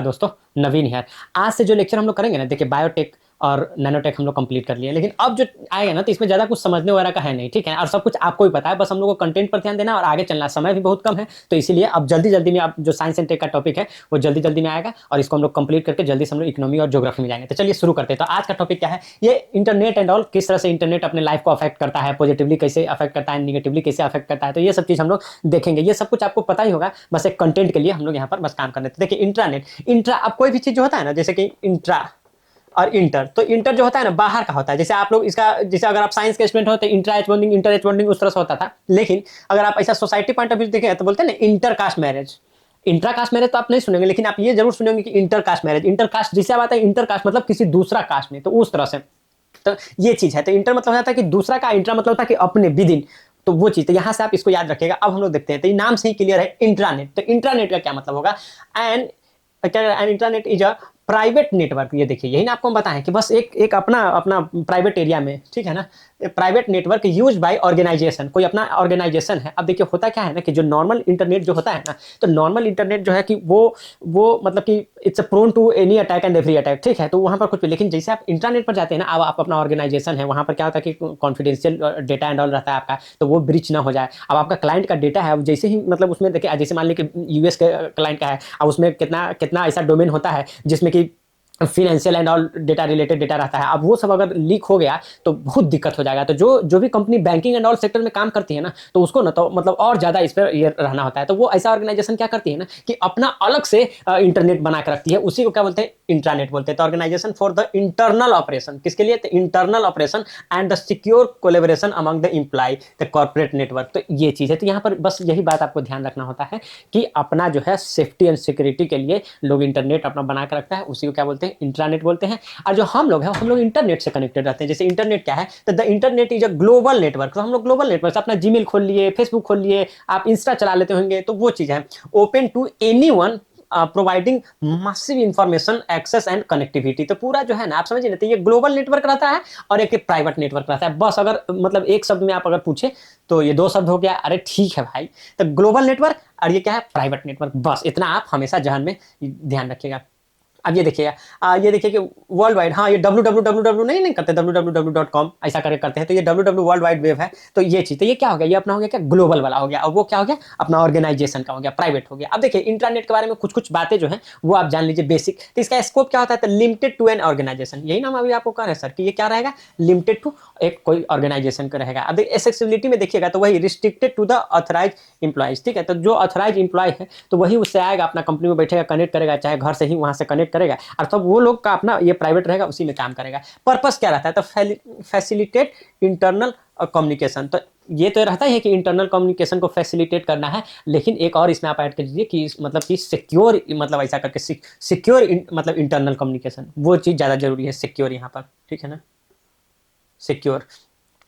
दोस्तों, नवीन है। आज से जो लेक्चर हम लोग करेंगे ना, देखिए बायोटेक और नैनोटेक हम लोग कंप्लीट कर लिए, लेकिन अब जो आएगा ना तो इसमें ज़्यादा कुछ समझने वगैरह का है नहीं, ठीक है? और सब कुछ आपको ही पता है, बस हम लोग को कंटेंट पर ध्यान देना और आगे चलना। समय भी बहुत कम है, तो इसीलिए अब जल्दी-जल्दी में आप जो साइंस एंड टेक का टॉपिक है, वो जल्दी-जल्दी में आएगा और इसको हम लोग कंप्लीट करके जल्दी से हम लोग इकोनॉमी और ज्योग्राफी में जाएँगे। तो चलिए शुरू करते हैं। तो आज का टॉपिक क्या है? ये इंटरनेट एंड ऑल, किस तरह से इंटरनेट अपने लाइफ को अफेक्ट करता है, पॉजिटिवली कैसे अफेक्ट करता है, नेगेटिवली कैसे अफेक्ट करता है। तो ये सब चीज़ हम लोग देखेंगे। ये सब कुछ आपको पता ही होगा, बस एक कंटेंट के लिए हम लोग यहाँ पर बस काम कर रहे थे। देखिए इंट्रानेट, अब कोई भी चीज़ जो होता है ना, जैसे कि इंट्रा और इंटर, तो इंटर जो होता है ना बाहर का होता है। जैसे आप लोग इसका, जैसे अगर आप साइंस के स्टूडेंट होते intra H bonding inter H bonding उस तरह से होता था, लेकिन अगर आप ऐसा सोसाइटी पॉइंट ऑफ व्यू देखें तो बोलते हैं ना inter caste marriage. Intra caste marriage तो आप नहीं सुनेंगे, लेकिन आप ये जरूर सुनेंगे कि inter caste marriage. Inter caste जिसे आप आता है इंटर कास्ट मतलब किसी दूसरा कास्ट में, तो उस तरह से तो ये चीज है। तो इंटर मतलब होता है कि दूसरा का, इंट्रा मतलब होता है कि अपने विद इन, तो वो चीज, तो यहां से आप इसको याद रखिएगा। अब हम लोग देखते हैं, तो ये नाम से ही क्लियर है इंट्रानेट। तो इंट्रानेट का क्या मतलब होगा? एंड क्या, internet is a private network. ये देखिए, यही ना आपको हम बताएं कि बस एक एक अपना अपना प्राइवेट एरिया में, ठीक है ना, private network use by organisation, कोई अपना ऑर्गेनाइजेशन है। अब देखिए होता क्या है ना कि जो नॉर्मल इंटरनेट जो होता है ना, तो नॉर्मल इंटरनेट जो है कि वो मतलब कि it's prone to any attack and every attack, ठीक है? तो वहां पर कुछ भी, लेकिन जैसे आप इंटरनेट पर जाते हैं ना, अब आप अपना ऑर्गेनाइजेशन है, वहां पर क्या होता है कि कॉन्फिडेंशियल डेटा एंड ऑल रहता है आपका, तो वो ब्रीच ना हो जाए। अब आपका क्लाइंट का डेटा है, अब जैसे ही मतलब उसमें देखिए, जैसे मान लीजिए कि यूएस के क्लाइंट का है, अब उसमें कितना कितना ऐसा डोमेन होता है जिसमें कि financial and all data related data रहता है। अब वो सब अगर लीक हो गया तो बहुत दिक्कत हो जाएगा। तो जो जो भी company banking and all sector में काम करती है ना, तो उसको ना तो मतलब और ज़्यादा इस पर ये रहना होता है। तो वो ऐसा ऑर्गेनाइजेशन क्या करती है ना कि अपना अलग से इंटरनेट बना के रखती है, उसी को क्या बोलते हैं? इंट्रानेट बोलते हैं। तो organisation for the internal operation, किसके लिए? तो internal operation and the secure collaboration among the employ the corporate network. तो ये चीज़ है। तो यहाँ पर बस यही बात आपको ध्यान रखना होता है कि अपना जो है सेफ्टी एंड सिक्योरिटी के लिए लोग इंटरनेट अपना बना के रखता है, उसी को क्या बोलते हैं? इंट्रानेट बोलते हैं। और जो हम लोग हैं, हम लोग इंटरनेट से कनेक्टेड रहते हैं। जैसे इंटरनेट क्या है? तो the internet is a global network. तो हम लोग ग्लोबल नेटवर्क से अपना जीमेल खोल लिए, फेसबुक खोल लिए, आप इंस्टा चला लेते होंगे, तो वो चीज़ है। Open to anyone, providing massive information access and connectivity. तो पूरा जो है ना, आप समझिए ना, तो ये ग्लोबल नेटवर्क रहता है और एक प्राइवेट नेटवर्क रहता है। बस अगर मतलब एक शब्द में आप अगर पूछे तो ये दो शब्द हो गया। अरे ठीक है भाई, तो ग्लोबल नेटवर्क और ये क्या है? Private network. बस इतना आप हमेशा जहन में ध्यान रखिएगा। अब ये देखिएगा, ये देखिए कि वर्ल्ड वाइड, हाँ ये www नहीं करते, www.com ऐसा करके करते हैं, तो ये www वर्ल्ड वाइड वेब है। तो ये चीज़, तो ये क्या हो गया? ये अपना हो गया क्या? ग्लोबल वाला हो गया। और वो क्या हो गया? अपना ऑर्गेनाइजेशन का हो गया, प्राइवेट हो गया। अब देखिए इंटरनेट के बारे में कुछ कुछ बातें जो हैं वो आप जान लीजिए बेसिक। तो इसका स्कोप क्या होता है? तो लिमिटेड टू एन ऑर्गेनाइजेशन। यही नाम अभी आपको कह रहे हैं सर कि ये क्या रहेगा? लिमिटेड टू एक कोई ऑर्गेनाइजेशन का रहेगा। अब एक्सेसिबिलिटी में देखिएगा तो वही restricted to the authorise employees, ठीक है? तो जो ऑथराइज इंप्लॉय है तो वही उससे आएगा, अपना कंपनी में बैठेगा, कनेक्ट करेगा, चाहे घर से ही वहां से कनेक्ट करेगा, और तब वो लोग का अपना ये प्राइवेट रहेगा, उसी में काम करेगा। पर्पस क्या रहता है? तो फैसिलिटेट इंटरनल कम्युनिकेशन। तो ये तो रहता ही है कि इंटरनल कम्युनिकेशन को फैसिलिटेट करना है, लेकिन एक और इसमें आप ऐड कर दीजिए कि मतलब कि सिक्योर, मतलब ऐसा करके सिक्योर मतलब इंटरनल कम्युनिकेशन, वो चीज़ ज़्यादा जरूरी है, सिक्योर यहाँ पर, ठीक है ना? सिक्योर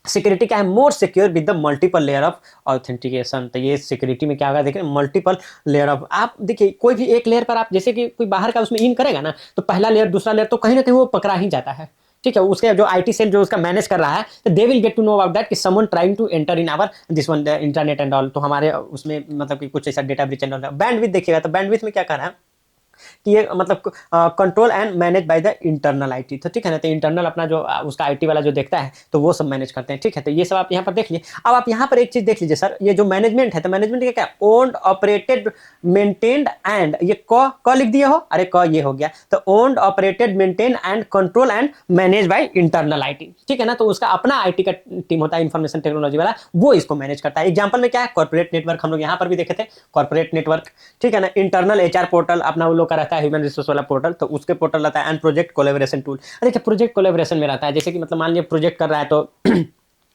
सिक्योरिटी क्या है? More secure with the multiple layer of authentication. तो ये सिक्योरिटी में क्या होगा? देखिए मल्टीपल लेयर ऑफ, आप देखिए कोई भी एक लेयर पर आप जैसे कि कोई बाहर का उसमें इन करेगा ना, तो पहला लेयर दूसरा लेयर तो कहीं ना कहीं वो पकड़ा ही जाता है, ठीक है? उसके जो आईटी सेल जो उसका मैनेज कर रहा है, तो they will get to know about that कि someone trying to enter in our this one internet and all. तो हमारे उसमें मतलब कि कुछ ऐसा data breach and all. Bandwidth देखिएगा, तो बैंडविड्थ में क्या कर रहा है कि ये मतलब control and manage by the internal IT. तो ठीक है ना, तो इंटरनल अपना जो उसका आईटी वाला जो देखता है तो वो सब मैनेज करते हैं, ठीक है? तो ये सब आप यहाँ पर देख लिए। अब आप यहाँ पर एक चीज देख लीजिए सर, ये जो मैनेजमेंट है, तो मैनेजमेंट क्या क्या? ओन्ड, ऑपरेटेड, मेंटेन्ड एंड, ये क लिख दिए हो, अरे क ये हो गया। तो owned, operated, maintain and control and manage by internal IT, ठीक है ना? तो उसका अपना आईटी का टीम होता है, इंफॉर्मेशन टेक्नोलॉजी वाला, वो इसको मैनेज करता है। एग्जाम्पल में क्या है? कॉर्पोरेट नेटवर्क, हम लोग यहाँ पर भी देखे थे कॉर्पोरेट नेटवर्क, ठीक है ना? इंटरनल एचआर पोर्टल अपना वो लोग का रहता है, ह्यूमन रिसोर्स वाला पोर्टल, तो उसके पोर्टल रहता है। एंड प्रोजेक्ट कोलैबोरेशन टूल, अरे क्या प्रोजेक्ट कोलैबोरेशन में रहता है, जैसे कि मतलब मान लिया प्रोजेक्ट कर रहा है तो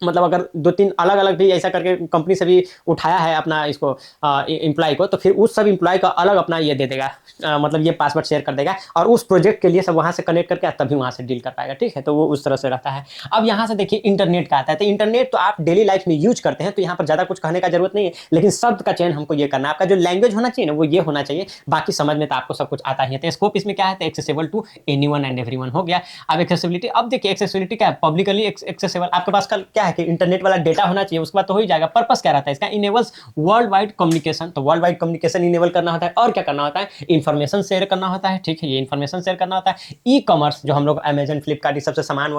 मतलब अगर दो तीन अलग अलग भी ऐसा करके कंपनी से भी उठाया है अपना इसको एम्प्लॉय को, तो फिर उस सब एम्प्लॉय का अलग अपना ये दे देगा, मतलब ये पासवर्ड शेयर कर देगा, और उस प्रोजेक्ट के लिए सब वहां से कनेक्ट करके तभी वहां से डील कर पाएगा, ठीक है? तो वो उस तरह से रहता है। अब यहाँ से देखिए इंटरनेट का आता है, तो इंटरनेट तो आप डेली लाइफ में यूज करते हैं, तो यहाँ पर ज्यादा कुछ कहने का जरूरत नहीं है, लेकिन शब्द का चयन हमको ये करना है। आपका जो लैंग्वेज होना चाहिए ना वो ये होना चाहिए, बाकी समझ में तो आपको सब कुछ आता ही है। तो स्कोप इसमें क्या है? तो accessible to anyone and everyone हो गया। अब एक्सेसिबिलिटी, अब देखिए एक्सेसिबिलिटी क्या है? Publicly accessible. आपके पास कल क्या है कि इंटरनेट वाला डेटा होना चाहिए, उसके बाद तो हो ही जाएगा। पर्पस क्या रहता है इसका? Enables world wide communication. तो वर्ल्ड वाइड कम्युनिकेशन इनेबल करना होता है, और क्या करना होता है? इन्फॉर्मेशन शेयर करना होता है, ठीक है, ये इन्फॉर्मेशन शेयर करना होता है। ई कॉमर्स, जो हम लोग अमेजन, फ्लिपकार्ट, ये सबसे सामान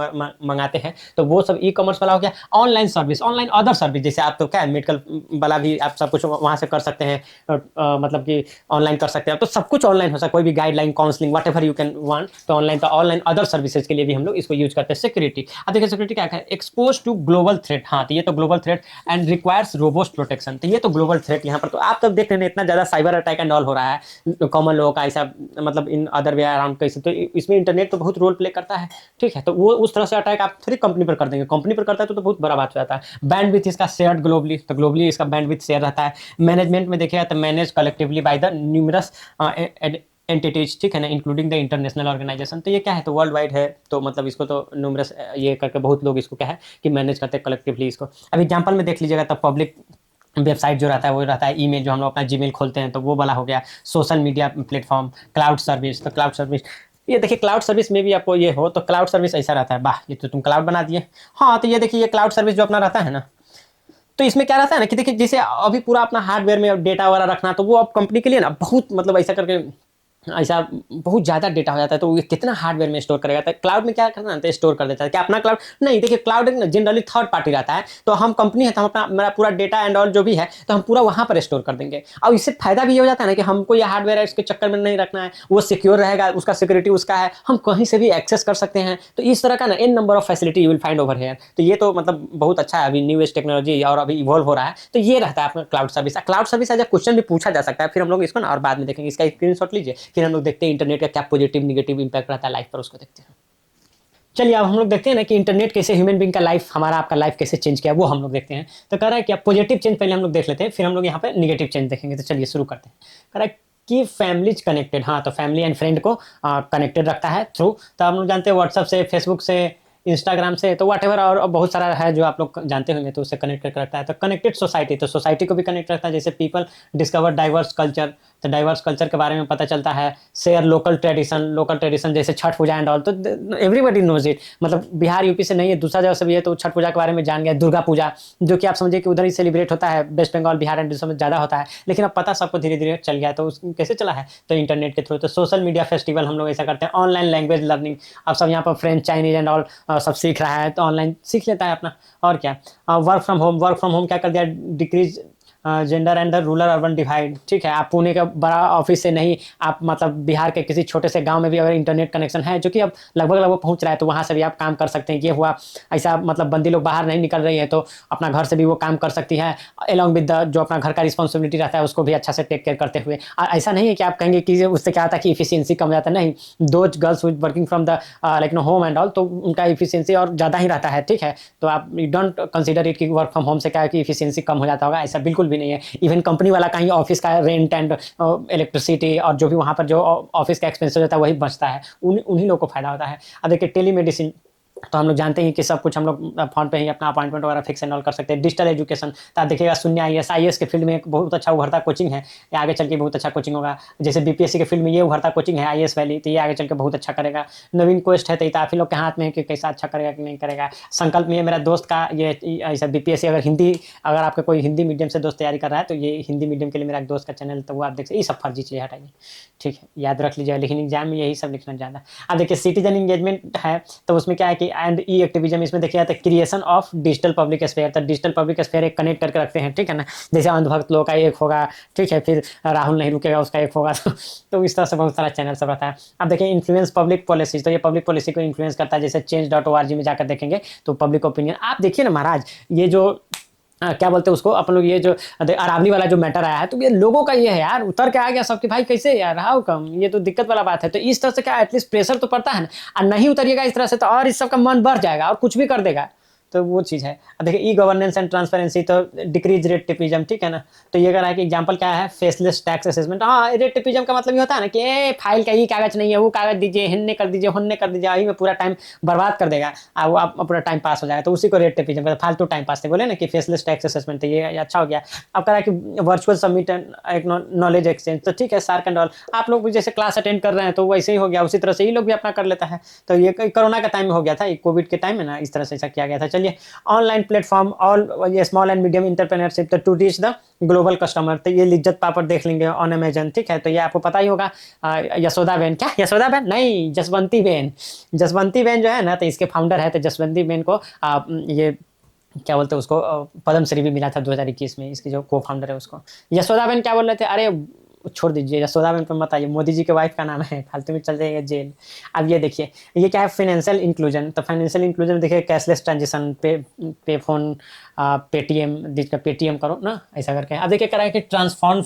मंगाते हैं, तो वो सब ई कॉमर्स वाला हो गया। Online service, online other service, जैसे आप तो क्या है, मेडिकल वाला भी आप सब कुछ वहाँ से कर सकते हैं, मतलब कि ऑनलाइन कर सकते हैं। तो सब कुछ ऑनलाइन हो सकता है, कोई भी guideline, counselling, what ever you can want, तो ऑनलाइन। तो ऑनलाइन अदर सर्विसेज के लिए भी हम लोग इसको यूज करते हैं। सिक्योरिटी, अब देखिए सिक्योरिटी क्या है? Expose to global threat. हाँ, तो ये तो global threat and requires robust protection. तो ये तो ग्लोबल थ्रेट यहाँ पर, तो आप तब देख रहे हैं इतना ज्यादा साइबर अटैक एंड ऑल हो रहा है कॉमन लोगों का, ऐसा मतलब इन अदर वे अराउंड कैसे, तो इसमें इंटरनेट तो बहुत रोल प्ले करता है, ठीक है। तो वो उस तरह से अटैक आप थोड़ी कंपनी पर कर देंगे, कंपनी पर करता है तो बहुत बड़ा बात हो जाता है। बैंडविड्थ इसका शेयर्ड ग्लोबली, तो ग्लोबली इसका बैंडविड्थ शेयर रहता है। मैनेजमेंट में देखिएगा तो manage collectively by the numerous entities, ठीक है ना, इंक्लूडिंग द इंटरनेशनल ऑर्गेनाइजेशन। तो ये क्या है? तो वर्ल्ड वाइड है, तो मतलब इसको तो न्यूमरस ये करके बहुत लोग इसको क्या है कि मैनेज करते हैं कलेक्टिवली इसको। अब एग्जाम्पल में देख लीजिएगा तो पब्लिक वेबसाइट जो रहता है वो रहता है, ईमेल जो हम लोग अपना जीमेल खोलते हैं तो वो वाला हो गया। Social media platform, cloud service, तो क्लाउड सर्विस, ये देखिए क्लाउड सर्विस में भी आपको ये हो तो क्लाउड सर्विस ऐसा रहता है, वाह ये तो तुम क्लाउड बना दिए। हाँ, तो ये देखिए ये क्लाउड सर्विस जो अपना रहता है ना, तो इसमें क्या रहता है ना कि देखिए जैसे अभी पूरा अपना हार्डवेयर में डेटा वगैरह रखना, तो वो अब कंपनी के लिए ना बहुत मतलब ऐसा करके ऐसा बहुत ज़्यादा डेटा हो जाता है, तो ये कितना हार्डवेयर में स्टोर करेगा। तो क्लाउड में क्या करना है, स्टोर कर देता है। क्या अपना क्लाउड नहीं, देखिए क्लाउड जनरली थर्ड पार्टी रहता है, तो हम कंपनी है तो हम अपना मेरा पूरा डेटा एंड ऑल जो भी है तो हम पूरा वहाँ पर स्टोर कर देंगे। और इससे फायदा भी ये हो जाता है ना कि हमको ये हार्डवेयर है इसके चक्कर में नहीं रखना है, वो सिक्योर रहेगा, उसका सिक्योरिटी उसका है, हम कहीं से भी एक्सेस कर सकते हैं। तो इस तरह का ना an number of facility you will find over here. तो ये तो मतलब बहुत अच्छा है, अभी न्यू एज टेक्नोलॉजी और अभी इवॉल्व हो रहा है, तो ये रहता है अपना cloud service. Cloud service as question भी पूछा जा सकता है, फिर हम लोग इसको ना और बाद में देखेंगे। इसका स्क्रीनशॉट लीजिए, फिर हम लोग देखते हैं इंटरनेट का क्या पॉजिटिव निगेटिव इंपैक्ट रहता है लाइफ पर, उसको देखते हैं। चलिए अब हम लोग देखते हैं ना कि इंटरनेट कैसे ह्यूमन बीइंग का लाइफ, हमारा आपका लाइफ कैसे चेंज किया, वो हम लोग देखते हैं। तो कह रहा है कि पॉजिटिव चेंज पहले हम लोग देख लेते हैं, फिर हम लोग यहाँ पे निगेटिव चेंज देखेंगे। तो चलिए शुरू करते हैं। कह रहा है कि फैमिलीज कनेक्टेड, हाँ तो फैमिली एंड फ्रेंड को कनेक्टेड रखता है थ्रू, तो हम लोग जानते हैं व्हाट्सअप से, फेसबुक से, इंस्टाग्राम से, तो वट एवर और बहुत सारा है जो आप लोग जानते होंगे, तो उससे कनेक्ट करके रखता है। तो कनेक्टेड सोसाइटी, तो सोसाइटी को भी कनेक्ट रखता है, जैसे पीपल डिस्कवर डाइवर्स कल्चर, तो डाइवर्स कल्चर के बारे में पता चलता है। शेयर लोकल ट्रेडिशन जैसे छठ पूजा एंड ऑल, तो एवरीबडी नोज इट, मतलब बिहार यूपी से नहीं है, दूसरा जगह से भी है, तो छठ पूजा के बारे में जान गया। दुर्गा पूजा जो कि आप समझिए कि उधर ही सेलिब्रेट होता है, वेस्ट बंगाल बिहार एंड में ज़्यादा होता है, लेकिन अब पता सबको धीरे धीरे चल गया। तो कैसे चला है? तो इंटरनेट के थ्रू। तो सोशल मीडिया फेस्टिवल हम लोग ऐसा करते हैं। ऑनलाइन लैंग्वेज लर्निंग, अब सब यहाँ पर फ्रेंच, चाइनीज एंड ऑल सब सीख रहा है, तो ऑनलाइन सीख लेता है अपना। और क्या, वर्क फ्रॉम होम क्या कर दिया, decrease gender and the rural urban divide, ठीक है। आप पुणे का बड़ा ऑफिस से नहीं, आप मतलब बिहार के किसी छोटे से गांव में भी अगर इंटरनेट कनेक्शन है, जो कि अब लगभग पहुंच रहा है, तो वहां से भी आप काम कर सकते हैं। ये हुआ ऐसा, मतलब बंदी लोग बाहर नहीं निकल रही है तो अपना घर से भी वो काम कर सकती है, अलॉन्ग विद द जो अपना घर का रिस्पॉन्सिबिलिटी रहता है उसको भी अच्छा से टेक केयर करते हुए। ऐसा नहीं है कि आप कहेंगे कि उससे क्या होता है कि इफिशियंसी कम हो जाता है, नहीं। दो girls working from the like no home and all, तो उनका इफिशियंसी और ज़्यादा ही रहता है, ठीक है। तो आप यू डोंट कंसिडर इट कि वर्क फ्रॉम होम से क्या है कि इफिशियंसी कम हो जाता होगा, ऐसा बिल्कुल भी नहीं है। इवन कंपनी वाला कहीं ऑफिस का रेंट एंड इलेक्ट्रिसिटी और जो भी वहाँ पर जो ऑफिस का एक्सपेंस हो जाता है वही बचता है, उन्हीं लोगों को फायदा होता है। अब देखिए टेलीमेडिसिन, तो हम लोग जानते हैं कि सब कुछ हम लोग फोन पे ही अपना अपॉइंटमेंट वगैरह फिक्स एंड ऑल कर सकते हैं। डिजिटल एजुकेशन, तो आप देखिएगा शून्य आईएएस के फील्ड में एक बहुत अच्छा उभरता कोचिंग है, ये आगे चल के बहुत अच्छा कोचिंग होगा। जैसे बीपीएससी के फील्ड में ये उभरता कोचिंग है आईएएस वैली, तो ये आगे चल के बहुत अच्छा करेगा। नवीन क्वेस्ट है, तो आप ही लोग के हाथ में है कि कैसा अच्छा करेगा कि नहीं करेगा। संकल्प में मेरा दोस्त का ये ऐसा बीपीएससी, अगर आपका कोई हिंदी मीडियम से दोस्त तैयारी कर रहा है तो ये हिंदी मीडियम के लिए मेरा दोस्त का चैनल, तो वो आप देख सकते, ये सब फर्जी चीज़ें हटाइए, ठीक है, याद रख लीजिए, लेकिन एग्जाम में यही सब लिखना ज़्यादा। अब देखिए सिटीजन इंगेजमेंट है, तो उसमें क्या है कि एंड ई एक्टिविज्म, इसमें देखिए आता है creation of digital public sphere, तो डिजिटल पब्लिक स्फेयर एक कनेक्ट करके रखते हैं, ठीक है ना। जैसे अंधभक्त लोग का एक होगा, ठीक है, फिर राहुल नहीं रुकेगा उसका एक होगा, तो इस तरह से बहुत सारा चैनल सब रहता है। अब देखिए इन्फ्लुएंस पब्लिक पॉलिसीज, तो ये पब्लिक पॉलिसी को इन्फ्लुएंस करता है, जैसे change.org में जाकर देखेंगे तो पब्लिक ओपिनियन। आप देखिए ना महाराज, ये जो क्या बोलते हैं उसको अपन लोग, ये जो अरावली वाला जो मैटर आया है, तो ये लोगों का ये है यार, उतर के आ गया सबके भाई, कैसे यार, हाउ कम, ये तो दिक्कत वाला बात है। तो इस तरह से क्या एटलीस्ट प्रेशर तो पड़ता है ना, और नहीं उतरिएगा इस तरह से तो और इस सब का मन बढ़ जाएगा और कुछ भी कर देगा, तो वो चीज़ है। अब देखिए ई गवर्नेंस एंड ट्रांसपेरेंसी, तो डिक्रीज रेट टिपिज्म, ठीक है ना। तो ये कह रहा है कि एग्जांपल क्या है, फेसलेस टैक्स असेसमेंट। हाँ, रेट टिपिज्म का मतलब ये होता है ना कि फाइल का ये कागज नहीं है, वो कागज दीजिए, हिन्ने कर दीजिए, हुन्ने कर दीजिए, यही में पूरा टाइम बर्बाद कर देगा और वो आप पूरा टाइम पास हो जाएगा, तो उसी को रेट टिपिज्म का फालतू टाइम पास थे बोले ना कि फेसलेस टैक्स असेसमेंट, तो ये अच्छा हो गया। अब कह रहा है कि वर्चुअल सबमिट एंड एक नॉलेज एक्सचेंज, तो ठीक है, सार्क एंड ऑल, आप लोग भी जैसे क्लास अटेंड कर रहे हैं तो वैसे ही हो गया, उसी तरह से ये लोग भी अपना कर लेता है। तो ये कोरोना का टाइम में हो गया था, कोविड के टाइम में ना, इस तरह से ऐसा किया गया था। चलिए ऑनलाइन प्लेटफॉर्म ऑल ये small and medium entrepreneurship to reach the global customer, तो ये लिज्जत पापड़ देख लेंगे ऑन अमेजन, ठीक है। तो ये आपको पता ही होगा यशोदा बेन, क्या यशोदा बेन नहीं, जसवंती बेन, जसवंती बेन जो है ना, तो इसके फाउंडर है। तो जसवंती बेन को ये क्या बोलते हैं उसको पद्मश्री भी मिला था 2021 में, इसकी जो को फाउंडर है उसको। यशोदा बेन क्या बोल रहे थे, अरे छोड़ दीजिए यशोदा बेन पर मत आइए, मोदी जी के वाइफ का नाम है, फालतू में चल जाएगा जेल। अब ये देखिए ये क्या है, फाइनेंशियल इंक्लूजन। तो फाइनेंशियल इंक्लूजन देखिए कैशलेस ट्रांजेक्शन, पे फोन, पेटीएम, पेटीएम करो ना ऐसा करके। अब देखिए करा है कि ट्रांसफॉर्म,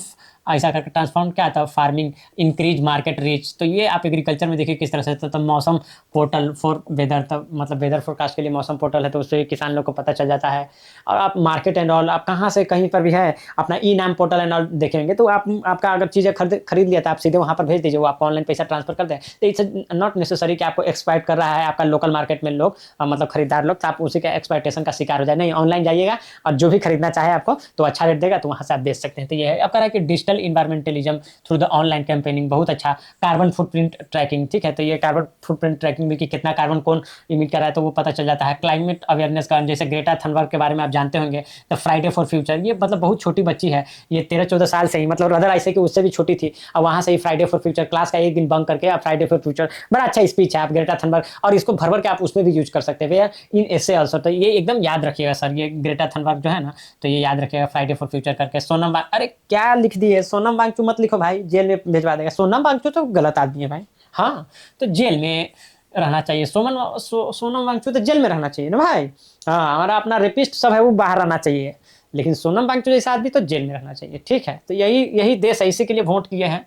ऐसा करके ट्रांसफॉर्म क्या आता है, फार्मिंग, इंक्रीज मार्केट रीच। तो ये आप एग्रीकल्चर में देखिए किस तरह से, तो मौसम पोर्टल फॉर वेदर, तो मतलब वेदर फोरकास्ट के लिए मौसम पोर्टल है, तो उससे किसान लोग को पता चल जाता है। और आप मार्केट एंड ऑल, आप कहाँ से कहीं पर भी है अपना ई नाम पोर्टल एंड ऑल देखेंगे, तो आप आपका अगर चीज़ें खरीद लिया था, आप सीधे वहाँ पर भेज दीजिए, वो आपको ऑनलाइन पैसा ट्रांसफर कर दें। तो इट्स नॉट नेसेसरी कि आपको एक्सपाइट कर रहा है आपका लोकल मार्केट में लोग, मतलब खरीदार लोग, तो आप उसी का एक्सपाइटेशन का शिकार हो जाए। नहीं, ऑनलाइन जाइएगा और जो भी खरीदना चाहे आपको तो अच्छा रेट देगा, तो वहाँ से आप बेच सकते हैं। तो ये है। अब कह रहा है कि digital environmentalism through the online campaigning, बहुत अच्छा। कार्बन फुटप्रिंट ट्रैकिंग, ठीक है। तो ये कार्बन फुटप्रिंट ट्रैकिंग भी कि कितना कार्बन कौन इमिट कर रहा है, तो वो पता चल जाता है। क्लाइमेट अवेयरनेस का, जैसे ग्रेटा थनबर्ग के बारे में आप जानते होंगे, तो फ्राइडे फॉर फ्यूचर, ये मतलब बहुत छोटी बच्ची है, ये 13-14 साल से ही, मतलब अदर ऐसे कि उससे भी छोटी थी, और वहाँ से ही फ्राइडे फॉर फ्यूचर क्लास का एक दिन बंक करके आप फ्राइडे फॉर फ्यूचर, बड़ा अच्छा स्पीच है। आप ग्रेटा थनबर्ग, और इसको भर भर के आप उसमें भी यूज कर सकते हैं इन ऐसे ऑल्सो। तो ये एकदम याद रखिएगा सर, ये ग्रेटा थनबर्ग जो है ना, तो ये याद रखिएगा, फ्राइडे फॉर फ्यूचर करके। सोनम अरे क्या लिख दिए, सोनम वांगचू मत लिखो भाई, जेल में भिजवा देगा। सोनम वांगचू तो गलत आदमी है भाई, हाँ, तो जेल में रहना चाहिए। सोनम वांगचू तो जेल में रहना चाहिए ना भाई। हाँ, हमारा अपना रेपिस्ट सब है वो बाहर रहना चाहिए, लेकिन सोनम वांगचू जैसा आदमी तो जेल में रहना चाहिए, ठीक है। तो यही देश है, इसी के लिए वोट किए हैं,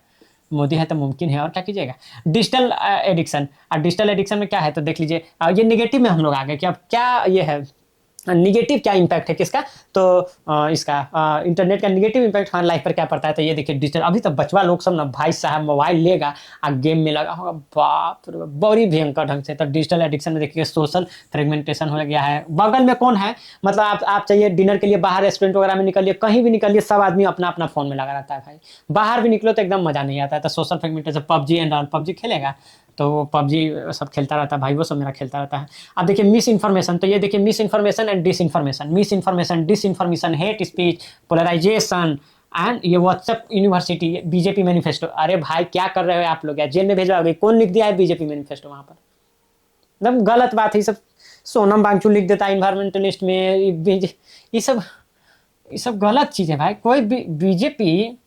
मोदी है तो मुमकिन है, और क्या कीजिएगा। डिजिटल एडिक्शन, और डिजिटल एडिक्शन में क्या है, तो देख लीजिए ये निगेटिव में हम लोग आ गए कि अब क्या ये है, निगेटिव क्या इम्पैक्ट है किसका, तो इसका इंटरनेट का निगेटिव इम्पैक्ट हमारी लाइफ पर क्या पड़ता है। तो ये देखिए डिजिटल, अभी तो बचवा लोग सब ना भाई साहब मोबाइल लेगा और गेम में लगा होगा, बाप रे बाप, बड़ी भयंकर ढंग से। तो डिजिटल एडिक्शन में देखिए सोशल फ्रेगमेंटेशन हो गया है। बगल में कौन है, मतलब आप चाहिए डिनर के लिए बाहर रेस्टोरेंट वगैरह में निकलिए, कहीं भी निकलिए, सब आदमी अपना अपना फोन में लगा रहता है भाई। बाहर भी निकलो तो एकदम मजा नहीं आता है। तो social fragmentation, PUBG and all, PUBG खेलेगा तो वो पबजी सब खेलता रहता है भाई, वो सब मेरा खेलता रहता है। अब देखिए मिस इन्फॉर्मेशन, तो ये देखिए misinformation and disinformation, misinformation, disinformation, hate speech, polarisation, and ये व्हाट्सएप यूनिवर्सिटी, बीजेपी मैनिफेस्टो। अरे भाई क्या कर रहे हो आप लोग यार, जेल में भेजवाओगे, कौन लिख दिया है बीजेपी मैनिफेस्टो वहाँ पर, एकदम गलत बात है ये सब। सोनम वांगचू लिख देता है इन्वायरमेंटलिस्ट में, ये सब गलत चीज़ है भाई। कोई भी बीजेपी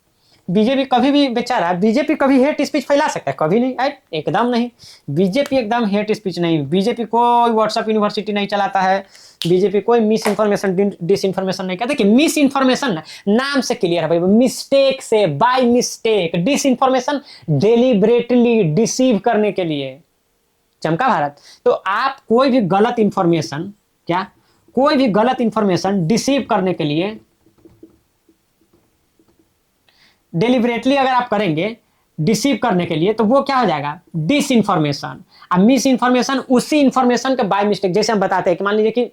कभी भी बेचारा, बीजेपी कभी हेट स्पीच फैला सकता है, कभी नहीं, एकदम नहीं। बीजेपी एकदम हेट स्पीच नहीं, बीजेपी कोई व्हाट्सएप यूनिवर्सिटी नहीं चलाता है, बीजेपी कोई मिस इन्फॉर्मेशन डिस इन्फॉर्मेशन नहीं करता। देखिए मिस इन्फॉर्मेशन नाम से क्लियर है भाई, मिस्टेक से, by mistake. Disinformation deliberately deceive करने के लिए, चमका भारत। तो आप कोई भी गलत इंफॉर्मेशन, क्या कोई भी गलत इंफॉर्मेशन डिसीव करने के लिए डेलिबरेटली अगर आप करेंगे, डिसीव करने के लिए, तो वो क्या हो जाएगा, डिस इन्फॉर्मेशन। अब मिस इन्फॉर्मेशन उसी इन्फॉर्मेशन के बाय मिस्टेक, जैसे हम बताते हैं कि मान लीजिए कि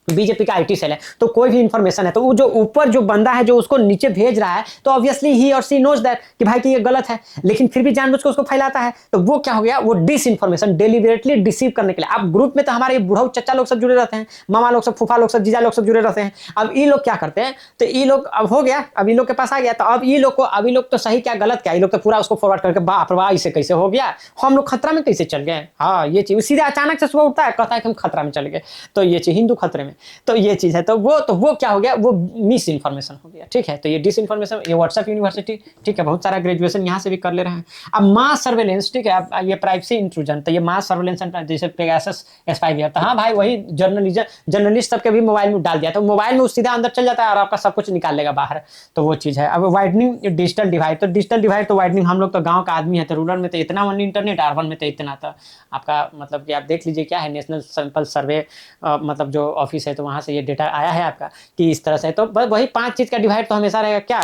बीजेपी का आईटी सेल है, तो कोई भी इंफॉर्मेशन है, तो वो जो ऊपर जो बंदा है जो उसको नीचे भेज रहा है, तो ऑब्वियसली ही और सी नोज दैट कि भाई कि ये गलत है, लेकिन फिर भी जानबूझ के उसको फैलाता है, तो वो क्या हो गया, वो डिस इन्फॉर्मेशन, डेलिबरेटली डिसीव करने के लिए। अब ग्रुप में तो हमारे बुढ़ऊ चचा लोग सब जुड़े रहते हैं, मामा लोग सब, फूफा लोग सब, जीजा लोग सब जुड़े रहते हैं। अब ये लोग क्या करते हैं, तो ये लोग अब हो गया, अब ये लोग के पास आ गया, तो अब ये लोग तो सही क्या गलत क्या, ये लोग तो पूरा उसको फॉरवर्ड करके बाप रे बाप इसे कैसे हो गया, हम लोग खतरा में कैसे चल गए। हाँ, ये चीज सीधे अचानक से सुबह उठता है, कहता है कि हम खतरा में चल गए, तो ये चीज हिंदू खतरे में, तो ये चीज है। तो वो क्या हो गया, वो मिस इन्फॉर्मेशन हो गया, ठीक है। तो ये डिस इन्फॉर्मेशन, ये व्हाट्सएप यूनिवर्सिटी, ठीक है, बहुत सारा ग्रेजुएशन यहाँ से भी कर ले रहे हैं। अब मास सर्वेलेंस, ठीक है, अब ये प्राइवेसी इंट्रूजन, तो ये मास सर्वेलेंस जैसे पेगासस S5 तो हाँ भाई वही जर्नलिस्ट सबके भी मोबाइल में डाल दिया, तो मोबाइल में सीधा अंदर चल जाता है और आपका सब कुछ निकाल लेगा बाहर, तो वो चीज़ है। अब वाइडनिंग डिजिटल डिवाइड, तो डिजिटल डिवाइड तो वाइडनिंग, हम लोग तो गाँव का आदमी है, तो रूरल में तो इतना वन इंटरनेट, अर्बन में तो इतना, था आपका मतलब कि आप देख लीजिए क्या है, नेशनल सैंपल सर्वे मतलब जो ऑफिस है, तो वहाँ से ये डेटा आया है आपका कि इस तरह से। तो बस वही 5 चीज़ का डिवाइड तो हमेशा रहेगा, क्या,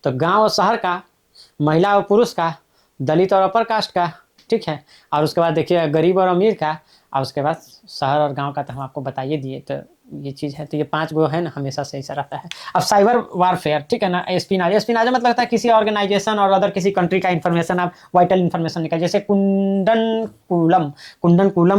तो गांव और शहर का, महिला और पुरुष का, दलित और अपर कास्ट का, ठीक है, और उसके बाद देखिए गरीब और अमीर का, और उसके बाद शहर और गांव का तो हम आपको बताइए दिए। तो ये चीज़ है, तो ये 5 गो है ना, हमेशा से ऐसा रहता है। अब साइबर वारफेयर, ठीक है ना, एस्पिनाज, एस्पिनाज मतलब होता है किसी ऑर्गेनाइजेशन और अदर किसी कंट्री का इन्फॉर्मेशन, आप वाइटल इन्फॉर्मेशन निकाल, जैसे कुंडनकुलम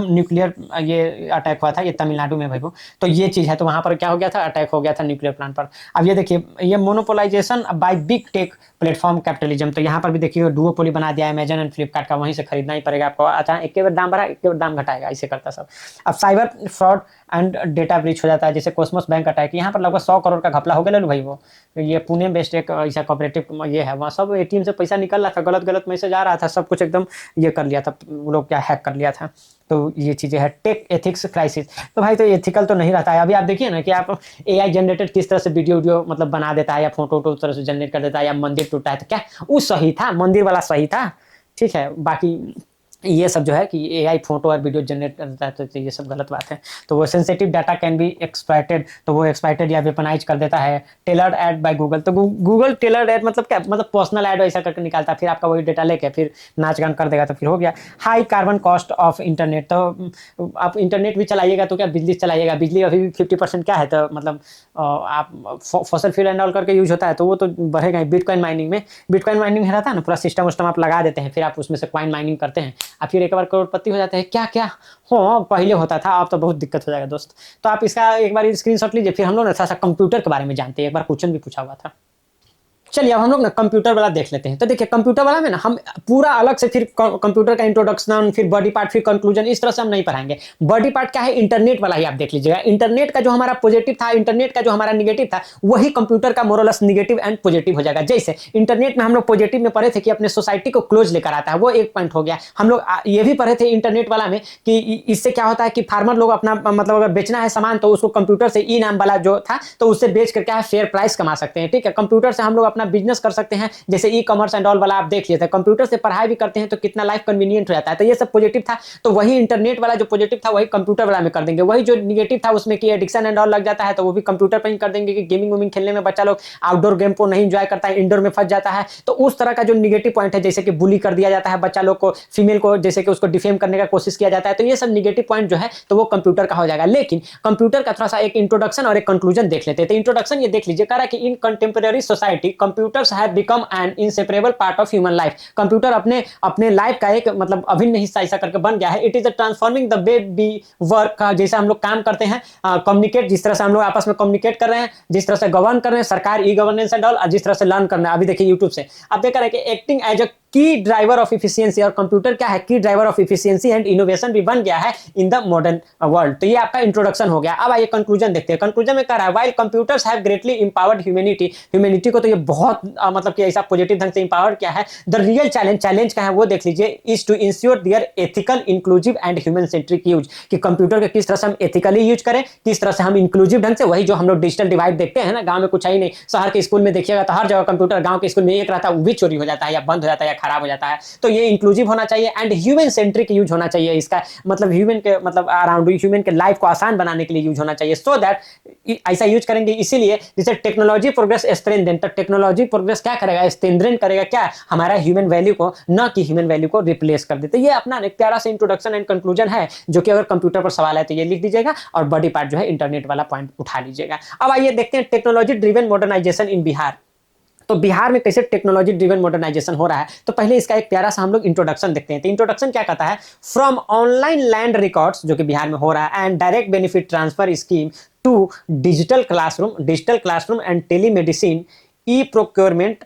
न्यूक्लियर ये अटैक हुआ था, ये तमिलनाडु में भाई वो, तो ये चीज़ है, तो वहाँ पर क्या हो गया था, अटैक हो गया था न्यूक्लियर प्लांट पर। अब ये देखिए, ये monopolisation by big tech platform capitalism, तो यहाँ पर भी देखिए डुओपोली बना दिया है अमेजन एंड फ्लिपकार्ट का, वहीं से खरीदना ही पड़ेगा आपको, अच्छा एक के बार दाम बढ़ा, एक के बार दाम घटाएगा, ऐसे करता सब। अब cyber fraud and data breach हो जाता है, जैसे कॉस्मोस बैंक अटैक, यहाँ पर लगभग 100 करोड़ का घपला हो गया भाई वो, ये पुणे बेस्ड एक ऐसा कोऑपरेटिव ये है, वहाँ सब एटीएम से पैसा निकल रहा था, गलत गलत मैसेज आ रहा था, सब कुछ एकदम ये कर लिया था वो लोग, क्या हैक कर लिया था। तो ये चीज़ें है, टेक एथिक्स क्राइसिस, तो भाई तो एथिकल तो नहीं रहता है। अभी आप देखिए ना कि आप एआई जनरेटेड किस तरह से वीडियो मतलब बना देता है, या फोटो उस तरह से जनरेट कर देता है, या मंदिर टूटा है तो क्या वो सही था, मंदिर वाला सही था, ठीक है, बाकी ये सब जो है कि एआई फोटो और वीडियो जनरेट करता है, तो ये सब गलत बात है। तो वो sensitive data can be exploited, तो वो एक्सप्लॉइटेड या वेपनाइज कर देता है। टेलर्ड ऐड बाय गूगल, तो गूगल टेलर्ड ऐड मतलब क्या, मतलब पर्सनल ऐड ऐसा करके निकालता है, फिर आपका वही डेटा लेके फिर नाच गान कर देगा, तो फिर हो गया। High carbon cost of internet, तो आप इंटरनेट भी चलाइएगा तो क्या बिजली चलाइएगा, बिजली अभी भी 50% क्या है, तो मतलब आप फॉसल फ्यूल एंड ऑल करके यूज होता है, तो वो तो बढ़ेगा ही। बिटकॉइन माइनिंग में, बिटकॉइन माइनिंग रहता है ना, पूरा सिस्टम उस्टम आप लगा देते हैं, फिर आप उसमें से कॉइन माइनिंग करते हैं, आप फिर एक बार करोड़पति हो जाते हैं, क्या क्या हो पहले होता था, अब तो बहुत दिक्कत हो जाएगा दोस्त। तो आप इसका एक बार स्क्रीनशॉट लीजिए, फिर हम लोग ना थोड़ा सा कंप्यूटर के बारे में जानते हैं, एक बार क्वेश्चन भी पूछा हुआ था। चलिए अब हम लोग ना कंप्यूटर वाला देख लेते हैं। तो देखिए कंप्यूटर वाला में ना हम पूरा अलग से फिर कंप्यूटर का इंट्रोडक्शन, फिर बॉडी पार्ट, फिर कंक्लूजन, इस तरह से हम नहीं पढ़ाएंगे। बॉडी पार्ट क्या है, इंटरनेट वाला ही आप देख लीजिएगा। इंटरनेट का जो हमारा पॉजिटिव था, इंटरनेट का जो हमारा निगेटिव था, वही कंप्यूटर का मोरलेस निगेटिव एंड पॉजिटिव हो जाएगा। जैसे इंटरनेट में हम लोग पॉजिटिव में पढ़े थे कि अपने सोसाइटी को क्लोज लेकर आता है, वो एक पॉइंट हो गया। हम लोग ये भी पढ़े थे इंटरनेट वाला में कि इससे क्या होता है कि फार्मर लोग अपना मतलब अगर बेचना है सामान, तो उसको कंप्यूटर से ई नाम वाला जो था, तो उससे बेच कर क्या है फेयर प्राइस कमा सकते हैं, ठीक है। कंप्यूटर से हम लोग अपना बिजनेस कर सकते हैं, जैसे ई कॉमर्स एंड ऑल वाला आप देख लेते हैं। कंप्यूटर से पढ़ाई भी करते हैं, तो कितना लाइफ कन्वीनियंट हो जाता है। तो ये सब पॉजिटिव था, तो वही इंटरनेट वाला जो पॉजिटिव था वही कंप्यूटर वाला में कर देंगे। वही जो निगेटिव था उसमें कि एडिक्शन एंड ऑल लग जाता है, तो वो भी कंप्यूटर पर ही कर देंगे कि गेमिंग वेमिंग खेलने में बच्चा लोग आउटडोर गेम को नहीं इंजॉय करता है, इंडोर में फंस जाता है। तो उस तरह का जो निगेटिव पॉइंट है, जैसे कि बुली कर दिया जाता है बच्चा लोग को, फीमेल को जैसे कि उसको डिफेम करने का कोशिश किया जाता है, तो ये सब निगेटिव पॉइंट जो है तो वो कंप्यूटर का हो जाएगा। लेकिन कंप्यूटर का थोड़ा सा एक इंट्रोडक्शन और एक कंक्लूजन देख लेते हैं। तो इंट्रोडक्शन ये देख लीजिए, कह रहा है कि in contemporary society computers have become an inseparable part of human life. Computer अपने अपने लाइफ का एक मतलब अभिन्न हिस्सा ऐसा करके बन गया है। It is a transforming the way we work, जैसे हम लोग काम करते हैं, कम्युनिकेट, जिस तरह से हम लोग आपस में कम्युनिकेट कर रहे हैं, जिस तरह से गवर्न कर रहे हैं सरकार, ई गवर्नेंस एंड ऑल, जिस तरह से लर्न करना है। अभी देखिए यूट्यूब से आप देख रहे हैं कि एक्टिंग एज अ की ड्राइवर ऑफ इफिशियंसी, और कंप्यूटर क्या है, की driver of efficiency and innovation भी बन गया है इन द मॉडर्न वर्ल्ड। तो ये आपका इंट्रोडक्शन हो गया। अब आइए कंक्लूजन देखते हैं। कंक्लूजन में कह रहा है while computers have greatly empowered humanity, humanity को तो ये बहुत मतलब कि ऐसा पॉजिटिव ढंग से इंपावर किया है। द रियल चैलेंज क्या है वो देख लीजिए, is to ensure their ethical, inclusive and human centric use, कि कंप्यूटर के किस तरह से हम एथिकली यूज करें, किस तरह से हम इंक्लूसिव ढंग से, वही जो हम लोग डिजिटल डिवाइड देखते हैं ना, गांव में कुछ है ही नहीं, शहर के स्कूल में देखिएगा तो हर जगह कंप्यूटर, गांव के स्कूल में एक रहता है वो भी चोरी हो जाता है, या बंद हो जाता है, या खराब हो जाता है। तो ये इंक्लूसिव होना चाहिए एंड ह्यूमन सेंट्रिक यूज होना चाहिए। इसका मतलब ह्यूमन के मतलब अराउंड ह्यूमन के लाइफ को आसान बनाने के लिए यूज होना चाहिए। सो दैट ऐसा यूज करेंगे इसीलिए जैसे टेक्नोलॉजी प्रोग्रेस स्ट्रेंथन, तो टेक्नोलॉजी प्रोग्रेस क्या करेगा, स्ट्रेंथन करेगा क्या, हमारा ह्यूमन वैल्यू को, न कि ह्यूमन वैल्यू को रिप्लेस कर देते। ये अपना एक प्यारा सा इंट्रोडक्शन एंड कंक्लूजन है, जो कि अगर कंप्यूटर पर सवाल है तो ये लिख दीजिएगा, और बॉडी पार्ट जो है इंटरनेट वाला पॉइंट उठा लीजिएगा। अब आइए देखते हैं technology driven modernisation in Bihar. तो बिहार में कैसे टेक्नोलॉजी ड्रिवन मॉडर्नाइजेशन हो रहा है, तो पहले इसका एक प्यारा सा हम लोग इंट्रोडक्शन देखते हैं। तो इंट्रोडक्शन क्या कहता है, फ्रॉम ऑनलाइन लैंड रिकॉर्ड्स, जो कि बिहार में हो रहा है, and direct benefit transfer scheme to digital classroom and telemedicine, e procurement,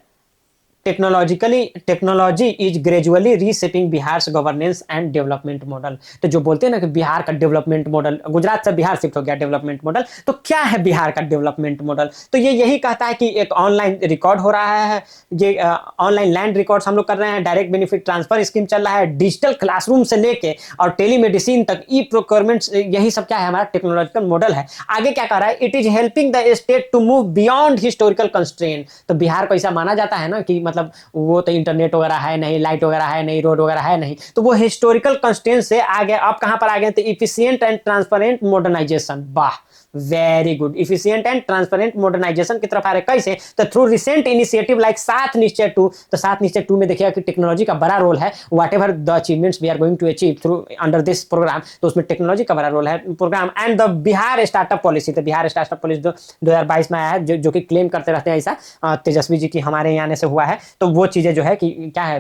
technology is gradually reshaping Bihar governance and development model. तो जो बोलते हैं ना कि बिहार का डेवलपमेंट मॉडल, गुजरात से बिहार शिफ्ट हो गया डेवलपमेंट मॉडल, तो क्या है बिहार का डेवलपमेंट मॉडल, तो ये यही कहता है कि एक ऑनलाइन रिकॉर्ड हो रहा है, ये ऑनलाइन लैंड रिकॉर्ड्स हम लोग कर रहे हैं, डायरेक्ट बेनिफिट ट्रांसफर स्कीम चल रहा है, डिजिटल क्लासरूम से लेके और टेलीमेडिसिन तक, ई प्रोक्योरमेंट, यही सब क्या है हमारा टेक्नोलॉजिकल मॉडल है। आगे क्या कह रहा है, it is helping the state to move beyond historical constraint. तो बिहार को ऐसा माना जाता है ना कि मतलब वो तो इंटरनेट वगैरह है नहीं, लाइट वगैरह है नहीं, रोड वगैरह है नहीं, तो वो हिस्टोरिकल कंस्ट्रेंट से आगे आप कहां पर आ गए, तो इफिशिएंट एंड ट्रांसपेरेंट मॉडर्नाइजेशन। वाह, very good, efficient and transparent modernisation की तरफ आ रहे हैं। कैसे? तो थ्रू रिसेंट इनिशिएटिव लाइक 7 निश्चय 2। तो 7 निश्चय 2 में देखिएगा कि टेक्नोलॉजी का बड़ा रोल है। Whatever the achievements we are going to achieve through under this programme, तो उसमें टेक्नोलॉजी का बड़ा रोल है programme. And the Bihar startup policy, तो बिहार स्टार्टअप पॉलिसी 2022 में आया है, जो कि क्लेम करते रहते हैं ऐसा तेजस्वी जी की हमारे यहाँ आने से हुआ है। तो वो चीजें जो है कि क्या है,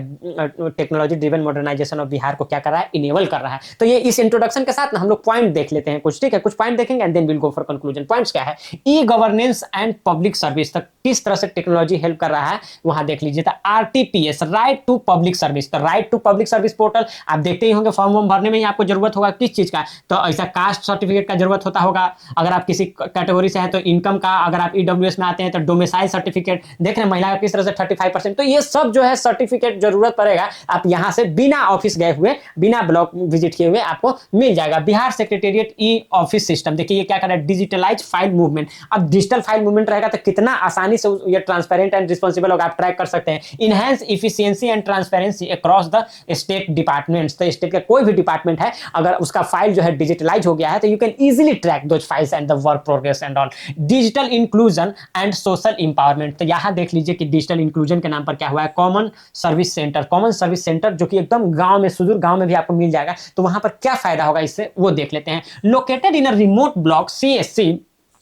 technology driven modernisation of Bihar को क्या कर रहा है, इनेबल कर रहा है। तो ये इस इंट्रोडक्शन के साथ ना हम लोग पॉइंट देख लेते हैं कुछ, ठीक है, कुछ पॉइंट देखेंगे and then will go for conclusion. Points क्या है? E governance and public service, तक किस तरह से टेक्नोलॉजी हेल्प कर रहा है वहां देख लीजिए। तो RTPS, right to public service, तो right to public service portal आप देखते ही होंगे, फॉर्म वॉर्म भरने में ही आपको जरूरत होगा किस चीज का, तो ऐसा कास्ट सर्टिफिकेट का जरूरत होगा। अगर आप किसी कैटेगरी से हैं तो इनकम का, अगर आप ईडब्ल्यूएस में आते हैं तो डोमिसाइल सर्टिफिकेट, देख रहे हैं महिला का किस तरह से 35%, तो ये सब जो है सर्टिफिकेट जरूरत पड़ेगा, आप यहां से बिना ऑफिस गए हुए, बिना ब्लॉक विजिट किए हुए आपको मिल जाएगा। Bihar secretariat e office system, देखिए ये क्या कर रहा है, डिजिटलाइज फाइल मूवमेंट। अब डिजिटल फाइल मूवमेंट रहेगा तो कितना आसानी से ये ट्रांसपेरेंट एंड रिस्पॉन्सिबल होगा, आप ट्रैक कर सकते हैं। Enhance efficiency and transparency across the state departments, तो स्टेट का कोई भी डिपार्टमेंट है अगर उसका फाइल जो है डिजिटलाइज हो गया है तो you can easily track those files and the work progress and all. Digital inclusion and social empowerment, तो यहां देख लीजिए कि डिजिटल इंक्लूजन के नाम पर क्या हुआ है, common service centre. Common service centre जो कि एकदम गांव में, सुदूर गांव में भी आपको मिल जाएगा, तो वहां पर क्या फायदा होगा इससे वो देख लेते हैं। Located in a remote block CSC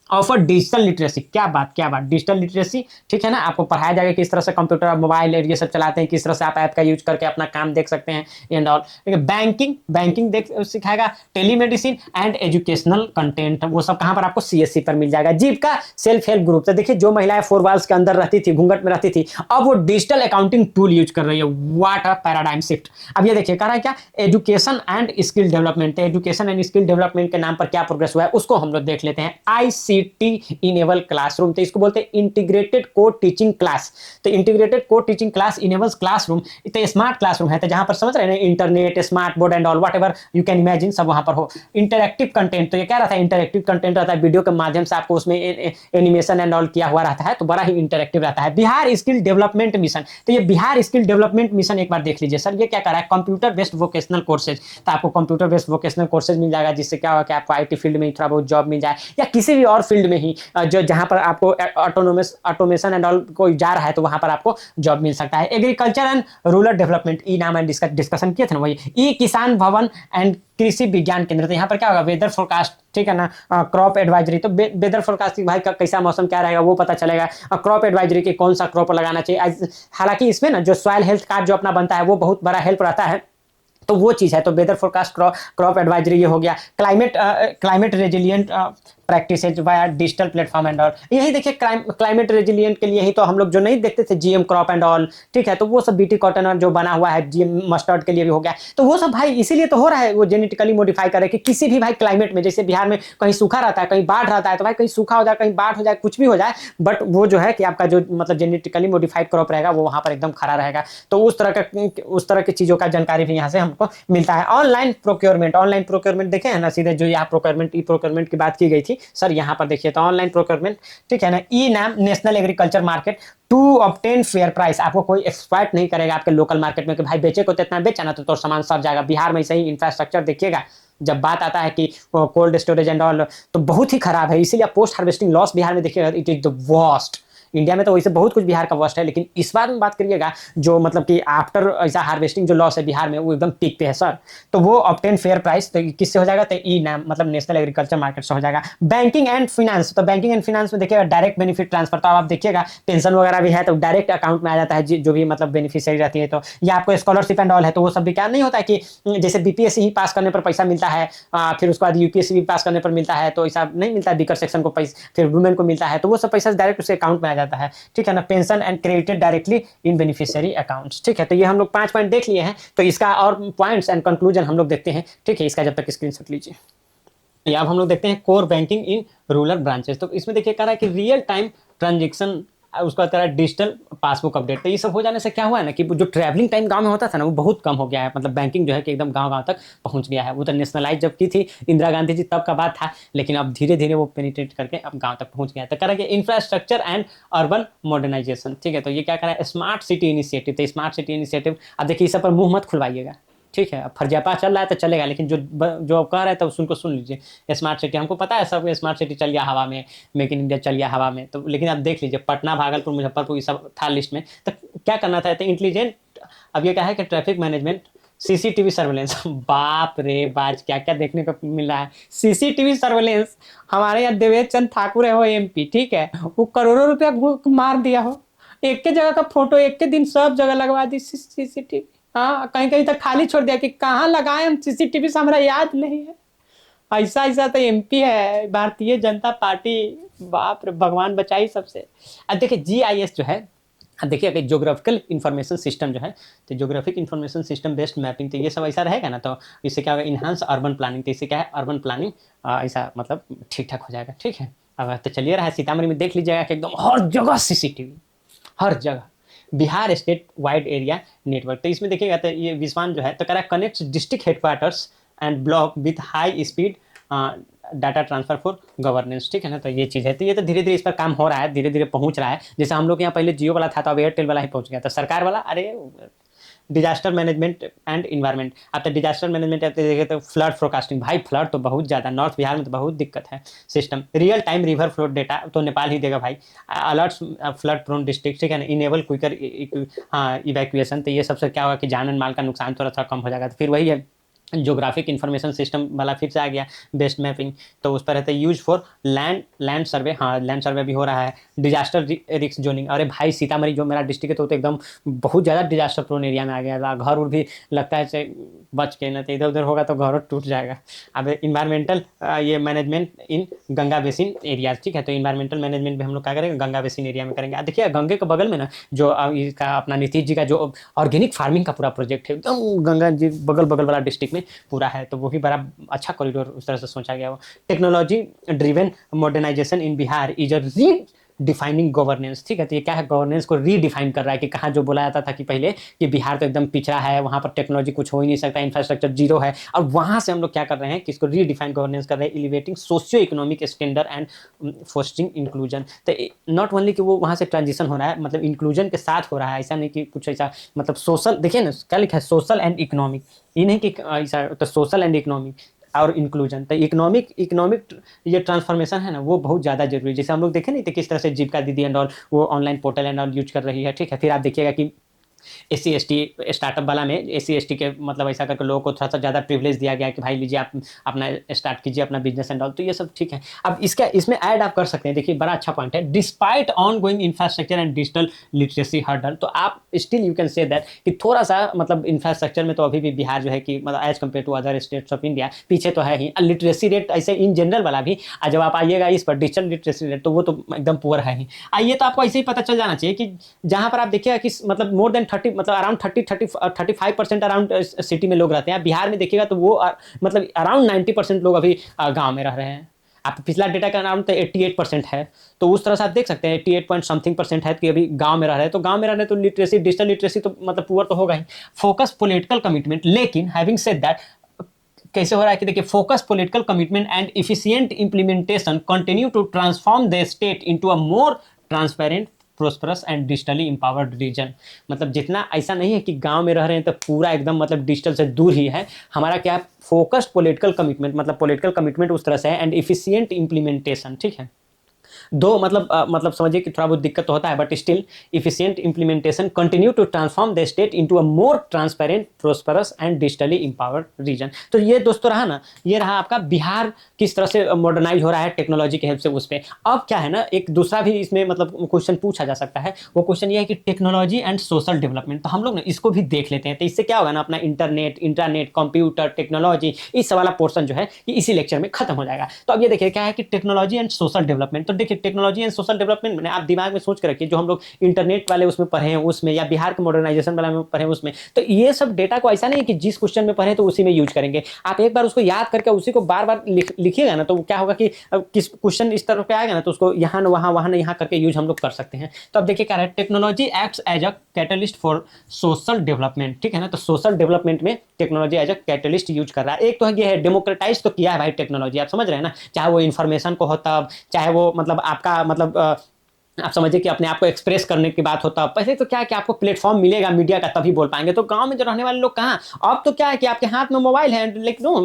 offer digital literacy, क्या बात डिजिटल लिटरेसी, ठीक है ना, आपको पढ़ाया जाएगा किस तरह से कंप्यूटर, मोबाइल ये सब चलाते हैं, किस तरह से आप ऐप का यूज करके अपना काम देख सकते हैं एंड ऑल। बैंकिंग देख सिखाएगा, टेलीमेडिसिन एंड एजुकेशनल कंटेंट, वो सब कहाँ पर आपको सीएससी पर मिल जाएगा। जीविका सेल्फ हेल्प ग्रुप, तो देखिए जो महिलाएं 4 वॉल्स के अंदर रहती थी, घूंघट में रहती थी, अब वो डिजिटल अकाउंटिंग टूल यूज कर रही है। What a paradigm shift. अब ये देखिए कह रहा है क्या, education and skill development, education and skill development के नाम पर क्या प्रोग्रेस हुआ है उसको हम लोग देख लेते हैं। आईसीटी इनेबल क्लासरूम, तो इसको बोलते हैं इंटीग्रेटेड को टीचिंग क्लास। तो इंटीग्रेटेड को टीचिंग क्लास इनेबल्स क्लासरूम, तो स्मार्ट क्लासरूम है, तो जहां पर समझ रहे हैं internet, smart board and all what ever you can imagine सब वहां पर हो। इंटरेक्टिव कंटेंट, तो ये क्या रहता है, इंटरेक्टिव कंटेंट रहता है, वीडियो के माध्यम से आपको उसमें एनिमेशन एंड ऑल किया हुआ रहता है, तो बड़ा ही इंटरेक्टिव रहता है। बिहार स्किल डेवलपमेंट मिशन, तो ये बिहार स्किल डेवलपमेंट मिशन एक बार देख लीजिए सर, ये क्या कर रहा है, कंप्यूटर बेस्ड वोकेशनल कोर्सेज, तो आपको कंप्यूटर बेस्ड वोकेशनल कोर्सेज मिल जाएगा, जिससे क्या होगा कि आपको आईटी फील्ड में थोड़ा बहुत जॉब मिल जाए, या किसी भी और फील्ड में ही जो जहां पर आपको ऑटोमेशन एंड ऑल कोई जा रहा है तो वहां पर आपको जॉब मिल सकता है। एग्रीकल्चर एंड रूरल डेवलपमेंट, ई नाम एंड डिस्कशन किए थे ना वही। ई किसान भवन एंड कृषि विज्ञान केंद्र, तो यहाँ पर क्या होगा, वेदर फोरकास्ट, ठीक है ना, क्रॉप एडवाइजरी, तो वेदर फोरकास्टिंग भाई कैसा मौसम क्या रहेगा वो पता चलेगा। क्रॉप एडवाइजरी की कौन सा क्रॉप लगाना चाहिए, हालांकि इसमें ना जो सॉइल हेल्थ कार्ड जो अपना बनता है वो बहुत बड़ा हेल्प रहता है, तो वो चीज़ है। तो वेदर फोरकास्ट, क्रॉप एडवाइजरी ये हो गया। Climate resilient practices via digital platform and all, यही देखिए क्लाइमेट रेजिलियंट के लिए ही तो हम लोग जो नहीं देखते थे जीएम क्रॉप एंड ऑल, ठीक है, तो वो सब बीटी कॉटन और जो बना हुआ है जीएम मस्टर्ड के लिए भी हो गया, तो वो सब भाई इसीलिए तो हो रहा है, वो जेनेटिकली मॉडिफाई करे कि किसी भी भाई क्लाइमेट में, जैसे बिहार में कहीं सूखा रहता है, कहीं बाढ़ रहता है, तो भाई कहीं सूखा हो जाए, कहीं बाढ़ हो जाए, कुछ भी हो जाए, बट वो जो है कि आपका जो मतलब जेनेटिकली मॉडिफाइड क्रॉप रहेगा वो वहाँ पर एकदम खड़ा रहेगा। तो उस तरह की चीज़ों का जानकारी भी यहाँ से हमको मिलता है। ऑनलाइन प्रोक्योरमेंट देखे हैं ना, सीधे जो यहाँ प्रोक्योरमेंट की बात की गई थी सर, यहाँ पर देखिए तो ऑनलाइन प्रोक्योरमेंट, ठीक है ना। E NAM national agriculture market to obtain fair price, आपको कोई एक्सप्लॉइट नहीं करेगा आपके लोकल मार्केट में कि भाई बेचे को तो इतना बेचा ना तो सामान सर जाएगा। बिहार में सही इंफ्रास्ट्रक्चर देखिएगा, जब बात आता है कि कोल्ड स्टोरेज एंड ऑल, तो बहुत ही खराब है, इसीलिए पोस्ट हार्वेस्टिंग लॉस बिहार में देखिएगा it is the worst. India में तो वैसे बहुत कुछ बिहार का वर्स्ट है, लेकिन इस बार में बात करिएगा जो मतलब कि आफ्टर ऐसा हार्वेस्टिंग जो लॉस है बिहार में वो एकदम पीक पे है सर। तो वो ऑब्टेन फेयर प्राइस तो किससे हो जाएगा, तो ई नाम मतलब नेशनल एग्रीकल्चर मार्केट से हो जाएगा। बैंकिंग एंड फिनेंस, तो बैंकिंग एंड फिनेंस में देखिएगा डायरेक्ट बेनिफिट ट्रांसफर, तो आप देखिएगा पेंशन वगैरह भी है तो डायरेक्ट अकाउंट में आ जाता है जो भी मतलब बेनिफिशियरी रहती है। तो या आपको स्कॉलरशिप एंड ऑल है तो वो सब भी क्या नहीं होता है कि जैसे बीपीएससी ही पास करने पर पैसा मिलता है, फिर उसके बाद यूपीएससी भी पास करने पर मिलता है, तो ऐसा नहीं मिलता है बीकर सेक्शन को पैसा, फिर वुमेन को मिलता है, तो वो सब पैसा डायरेक्ट उसके अकाउंट में आ जाता है, ठीक है ना। Pension and credited directly in beneficiary accounts, ठीक है। तो ये हम लोग 5 पॉइंट देख लिए हैं, तो इसका और पॉइंट्स एंड कंक्लूजन हम लोग देखते हैं, ठीक है। इसका जब तक स्क्रीनशॉट लीजिए। अब हम लोग देखते हैं core banking in rural branches, तो इसमें देखिए कह रहा है कि रियल टाइम ट्रांजेक्शन, उसका तरह डिजिटल पासबुक अपडेट, तो ये सब हो जाने से क्या हुआ है ना कि जो ट्रैवलिंग टाइम गांव में होता था ना वो बहुत कम हो गया है, मतलब बैंकिंग जो है कि एकदम गांव तक पहुंच गया है। वो तो नेशनलाइज जब की थी इंदिरा गांधी जी तब का बात था, लेकिन अब धीरे धीरे वो पेनिट्रेट करके अब गांव तक पहुंच गया है। तो कह रहा है कि इंफ्रास्ट्रक्चर एंड अर्बन मॉडर्नाइजेशन, ठीक है। तो ये क्या कह रहा है, स्मार्ट सिटी इनिशिएटिव, तो स्मार्ट सिटी इनिशिएटिव अब देखिए इस पर मुंह मत खुलवाइएगा, ठीक है। अब फर्जीवाड़ा चल रहा है तो चलेगा, लेकिन जो कह रहे हैं तो उनको सुन लीजिए। स्मार्ट सिटी हमको पता है सब, स्मार्ट सिटी चल गया हवा में, मेक इन इंडिया चल गया हवा में, तो लेकिन अब देख लीजिए पटना, भागलपुर, मुजफ्फरपुर ये सब था लिस्ट में, तो क्या करना था? तो इंटेलिजेंट, अब ये क्या है कि ट्रैफिक मैनेजमेंट, सीसीटीवी सर्वेलेंस बाप रे बाज, क्या क्या देखने को मिल रहा है। सीसीटीवी सर्वेलेंस, हमारे यहाँ देवेश चंद ठाकुर है वो एमपी, ठीक है, वो करोड़ों रुपया मार दिया हो, एक के जगह का फोटो एक के दिन सब जगह लगवा दी सीसीटीवी। हाँ, कहीं कहीं तक खाली छोड़ दिया कि कहाँ लगाए हम सीसीटीवी से, हमारा याद नहीं है। ऐसा ऐसा तो एमपी है भारतीय जनता पार्टी, बाप रे, भगवान बचाई सबसे। अब देखिए जीआईएस जो है, अब देखिए अगर ज्योग्राफिकल इंफॉर्मेशन सिस्टम जो है, तो geographic information system based mapping, तो ये सब ऐसा रहेगा ना, तो इससे क्या होगा, इन्हांस अर्बन प्लानिंग, तो इससे क्या है, अर्बन प्लानिंग ऐसा मतलब ठीक ठाक हो जाएगा, ठीक है। अब तो चलिए रहा है सीतामढ़ी में, देख लीजिएगा कि एकदम हर जगह सीसीटीवी, हर जगह, Bihar state wide area network. तो इसमें देखिएगा तो ये विस्वान जो है, तो कह रहा है connects district headquarters and block with high speed data transfer for governance, ठीक है ना। तो ये चीज़ है, तो ये तो धीरे धीरे इस पर काम हो रहा है, धीरे धीरे पहुंच रहा है। जैसे हम लोग यहाँ पहले जियो वाला था, तो अब एयरटेल वाला ही पहुंच गया, तो सरकार वाला, अरे डिजास्टर मैनेजमेंट एंड इन्वायरमेंट। अब तो डिजास्टर मैनेजमेंट देखें तो फ्लड फोरकास्टिंग, भाई फ्लड तो बहुत ज़्यादा, नॉर्थ बिहार में तो बहुत दिक्कत है। System real time river flow data तो नेपाल ही देगा भाई। अलर्ट्स फ्लड प्रोन डिस्ट्रिक्ट, ठीक है ना। इनेबल क्विकर हाँ इवैक्यूएशन, तो ये सबसे क्या होगा कि जान माल का नुकसान थोड़ा सा कम हो जाएगा। तो फिर वही है, ज्योग्राफिक इंफॉर्मेशन सिस्टम वाला फिर से आ गया, बेस्ट मैपिंग, तो उस पर रहता है यूज फॉर लैंड सर्वे, हाँ लैंड सर्वे भी हो रहा है। डिजास्टर रिस्क जोनिंग, अरे भाई सीतामढ़ी जो मेरा डिस्ट्रिक्ट है तो एकदम बहुत ज़्यादा डिजास्टर प्रोन एरिया में आ गया था, घर उर भी लगता है से बच के ना, तो इधर उधर होगा तो घर टूट जाएगा। अब इन्वायरमेंटल ये मैनेजमेंट इन गंगा बेसिन एरिया, ठीक है, तो इन्वायरमेंटल मैनेजमेंट भी हम लोग क्या करेंगे, गंगा बेसिन एरिया में करेंगे। देखिए गंगे के बगल में ना जो इसका अपना नीतीश जी का जो ऑर्गेनिक फार्मिंग का पूरा प्रोजेक्ट है, एकदम गंगा जी बगल बगल वाला डिस्ट्रिक्ट में पूरा है, तो वो भी बड़ा अच्छा कॉरिडोर उस तरह से सोचा गया। वो technology driven modernisation in Bihar is a redefining governance, ठीक है, तो ये क्या है, गवर्नेंस को रीडिफाइन कर रहा है कि कहाँ जो बोला जाता था कि पहले कि बिहार तो एकदम पिछड़ा है, वहाँ पर टेक्नोलॉजी कुछ हो ही नहीं सकता, इंफ्रास्ट्रक्चर जीरो है, और वहाँ से हम लोग क्या कर रहे हैं कि इसको रीडिफाइन गवर्नेंस कर रहे हैं, elevating socio economic standard and fostering inclusion. तो नॉट ओनली कि वो वहाँ से ट्रांजिशन हो रहा है, मतलब इंक्लूजन के साथ हो रहा है, ऐसा नहीं कि कुछ ऐसा मतलब सोशल, देखिए ना क्या लिखा है, सोशल एंड इकोनॉमिक, ये नहीं कि ऐसा, तो सोशल एंड इकोनॉमिक और इंक्लूजन, तो इकोनॉमिक ये ट्रांसफॉर्मेशन है ना, वो बहुत ज़्यादा जरूरी है। जैसे हम लोग देखें नहीं तो किस तरह से जीविका दीदी एंड ऑल वो online portal and all use कर रही है, ठीक है। फिर आप देखिएगा कि SC ST स्टार्टअप वाला में SC ST के मतलब ऐसा करके लोगों को थोड़ा सा ज़्यादा प्रिविलेज दिया गया कि भाई लीजिए आप अपना स्टार्ट कीजिए अपना बिजनेस एंड ऑल, तो ये सब ठीक है। अब इसमें ऐड आप कर सकते हैं, देखिए बड़ा अच्छा पॉइंट है, despite on going infrastructure and digital literacy hurdle, तो आप still you can say that कि थोड़ा सा मतलब इंफ्रास्ट्रक्चर में तो अभी भी बिहार जो है कि मतलब as compare to other states of India पीछे तो है ही। लिटरेसी रेट ऐसे इन जनरल वाला भी, जब आप आइएगा इस पर डिजिटल लिटरेसी रेट, तो वो तो एकदम पुअर है ही। आइए तो आपको ऐसे ही पता चल जाना चाहिए कि जहाँ पर आप देखिएगा कि मतलब मोर देन 30 मतलब अराउंड 35% अराउंड सिटी में लोग रहते हैं, बिहार में देखिएगा तो वो मतलब अराउंड 90% लोग अभी गांव में रह रहे हैं। आप पिछला डेटा का अराउंड तो 88% है, तो उस तरह से आप देख सकते हैं 88 पॉइंट समथिंग परसेंट है कि अभी गांव में रह रहे हैं, तो गांव में रह रहे हैं तो लिटरेसी डिजिटल लिटरेसी तो मतलब पुअर तो होगा ही। फोकस पॉलिटिकल कमिटमेंट, लेकिन हैविंग सेड दैट कैसे हो रहा है कि देखिए focus political commitment and efficient implementation continue to transform the state into a more transparent prosperous and digitally empowered region. मतलब जितना ऐसा नहीं है कि गांव में रह रहे हैं तो पूरा एकदम मतलब डिजिटल से दूर ही है, हमारा क्या फोकस्ड पॉलिटिकल कमिटमेंट, मतलब पॉलिटिकल कमिटमेंट उस तरह से है, एंड इफिशिएंट इंप्लीमेंटेशन, ठीक है। दो मतलब समझिए कि थोड़ा बहुत दिक्कत तो होता है, but still efficient implementation continue to transform the state into a more transparent prosperous and digitally empowered region. तो ये दोस्तों रहा ना, ये रहा आपका बिहार किस तरह से मॉडर्नाइज हो रहा है टेक्नोलॉजी के हेल्प से उस पर। अब क्या है ना, एक दूसरा भी इसमें मतलब क्वेश्चन पूछा जा सकता है, वो क्वेश्चन ये है कि टेक्नोलॉजी एंड सोशल डेवलपमेंट, तो हम लोग ना इसको भी देख लेते हैं। तो इससे क्या होगा ना, अपना इंटरनेट कंप्यूटर टेक्नोलॉजी इस वाला पोर्शन जो है ये इसी लेक्चर में खत्म हो जाएगा। तो अब ये देखिए क्या है कि टेक्नोलॉजी एंड सोशल डेवलपमेंट, तो देखिए टेक्नोलॉजी एंड सोशल डेवलपमेंट मैंने आप दिमाग में सोच के रखिए, जो हम लोग इंटरनेट वाले उसमें पढ़े हैं उसमें, या बिहार के मॉडर्नाइजेशन वाला में पढ़े हैं उसमें, तो ये सब डेटा को ऐसा नहीं है कि जिस क्वेश्चन में पढ़े तो उसी में यूज करेंगे। आप एक बार उसको याद करके उसी को बार बार लिखिएगा ना, तो क्या होगा कि किस क्वेश्चन इस तरह पे आएगा ना, तो उसको यहाँ वहाँ यहाँ करके यूज हम लोग कर सकते हैं। तो अब देखिए क्या है, technology acts as a catalyst for social development, ठीक है ना। तो सोशल डेवलपमेंट में technology as a catalyst use कर रहा है। एक तो ये है डेमोक्रेटाइज तो किया है भाई टेक्नोलॉजी, आप समझ रहे हैं ना, चाहे वो इन्फॉर्मेशन को हो तब, चाहे वो मतलब आपका मतलब आप समझिए कि अपने आप को एक्सप्रेस करने की बात होता है। पहले तो क्या है कि आपको प्लेटफ़ॉर्म मिलेगा मीडिया का तभी बोल पाएँगे, तो गाँव में जो रहने वाले लोग कहाँ, अब तो क्या है कि आपके हाथ में मोबाइल है, like no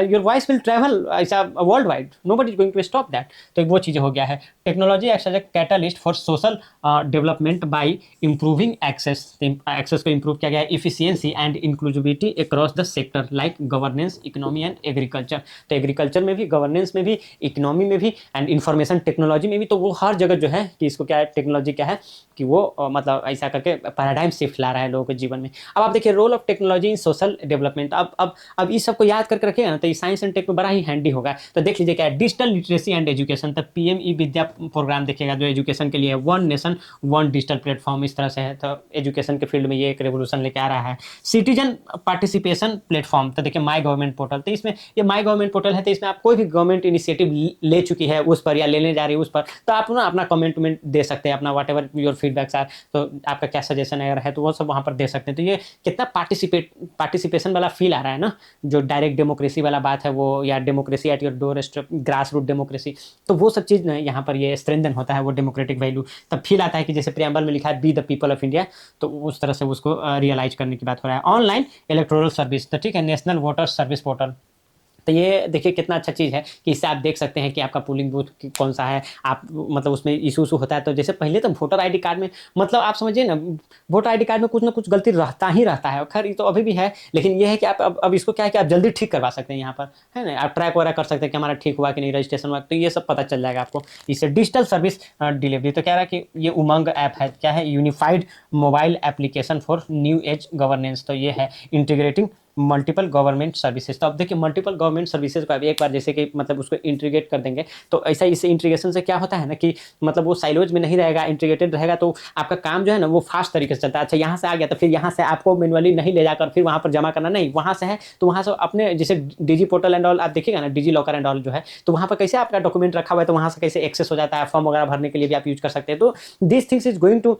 your voice will travel ऐसा world wide, nobody is going to stop that. तो वो चीज़ें हो गया है। Technology acts as a catalyst for social development by improving access. Access को इम्प्रूव किया गया है, efficiency and inclusivity across the sector like governance, economy and agriculture. तो एग्रीकल्चर में भी, गवर्नेंस में भी, इकोनॉमी में भी एंड इंफॉर्मेशन टेक्नोलॉजी में भी, तो वो हर जगह जो है कि इसको क्या है, टेक्नोलॉजी क्या है कि वो मतलब ऐसा करके पैराडाइम शिफ्ट ला रहा है लोगों के जीवन में। अब आप देखिए role of technology in social development. अब इस सबको याद करके रखिएगा ना, तो ये साइंस एंड टेक में बड़ा ही हैंडी होगा। तो देख लीजिए क्या है, डिजिटल लिटरेसी एंड एजुकेशन। तो पीएम ई विद्या प्रोग्राम देखिएगा जो एजुकेशन के लिए है, one nation one digital platform, इस तरह से है। तो एजुकेशन के फील्ड में ये एक रेवोल्यूशन लेके आ रहा है। सिटीजन पार्टिसिपेशन प्लेटफॉर्म, तो देखिए माई गवर्नमेंट पोर्टल। तो इसमें ये माई गवर्नमेंट पोर्टल है, तो इसमें आप कोई भी गवर्नमेंट इनिशिएटिव ले चुकी है उस पर या लेने जा रही है उस पर, तो आप ना अपना कमेंट दे सकते हैं, अपना whatever your feedbacks are, तो आपका क्या सजेशन अगर है तो वो सब वहाँ पर दे सकते हैं। तो ये कितना पार्टिसिपेशन वाला फील आ रहा है ना, जो डायरेक्ट डेमोक्रेसी वाला बात है वो, या democracy at your doorstep, grass root democracy, तो वो सब चीज़ यहाँ पर ये स्ट्रेंथन होता है वो डेमोक्रेटिक वैल्यू। तब फील आता है कि जैसे प्रियम्बल में लिखा है be the people of India, तो उस तरह से उसको रियलाइज करने की बात हो रहा है। ऑनलाइन इलेक्टोरल सर्विस, तो ठीक है, नेशनल वोटर सर्विस पोर्टल। तो ये देखिए कितना अच्छा चीज़ है कि इससे आप देख सकते हैं कि आपका पोलिंग बूथ कौन सा है। आप मतलब उसमें इशू होता है, तो जैसे पहले तो वोटर आईडी कार्ड में, मतलब आप समझिए ना, वोटर आईडी कार्ड में कुछ ना कुछ गलती रहता ही रहता है। खैर ये तो अभी भी है, लेकिन ये है कि आप अब इसको क्या है कि आप जल्दी ठीक करवा सकते हैं यहाँ पर, है ना। आप ट्रैक वगैरह कर सकते हैं कि हमारा ठीक हुआ कि नहीं, रजिस्ट्रेशन हुआ, तो ये सब पता चल जाएगा आपको इससे। डिजिटल सर्विस डिलीवरी, तो कह रहा है कि ये उमंग ऐप है, क्या है, unified mobile application for new age governance. तो ये है इंटीग्रेटिंग मल्टीपल गवर्नमेंट सर्विसेज। तो अब देखिए मल्टीपल गवर्नमेंट सर्विसेज को अब एक बार जैसे कि मतलब उसको इंटीग्रेट कर देंगे, तो ऐसा इससे इंटीग्रेशन से क्या होता है ना कि मतलब वो साइलोज में नहीं रहेगा, इंटीग्रेटेड रहेगा, तो आपका काम जो है ना वो फास्ट तरीके से चलता है। अच्छा यहाँ से आ गया तो फिर यहाँ से आपको मैनुअली नहीं ले जाकर फिर वहाँ पर जमा करना, नहीं, वहाँ से है तो वहाँ से अपने जैसे डिजी पोर्टल एंड ऑल आप देखिएगा ना, डिजी लॉकर एंड ऑल जो है, तो वहाँ पर कैसे आपका डॉक्यूमेंट रखा हुआ है, तो वहाँ से कैसे एक्सेस हो जाता है, फॉर्म वगैरह भरने के लिए भी आप यूज कर सकते हैं। तो this things is going to,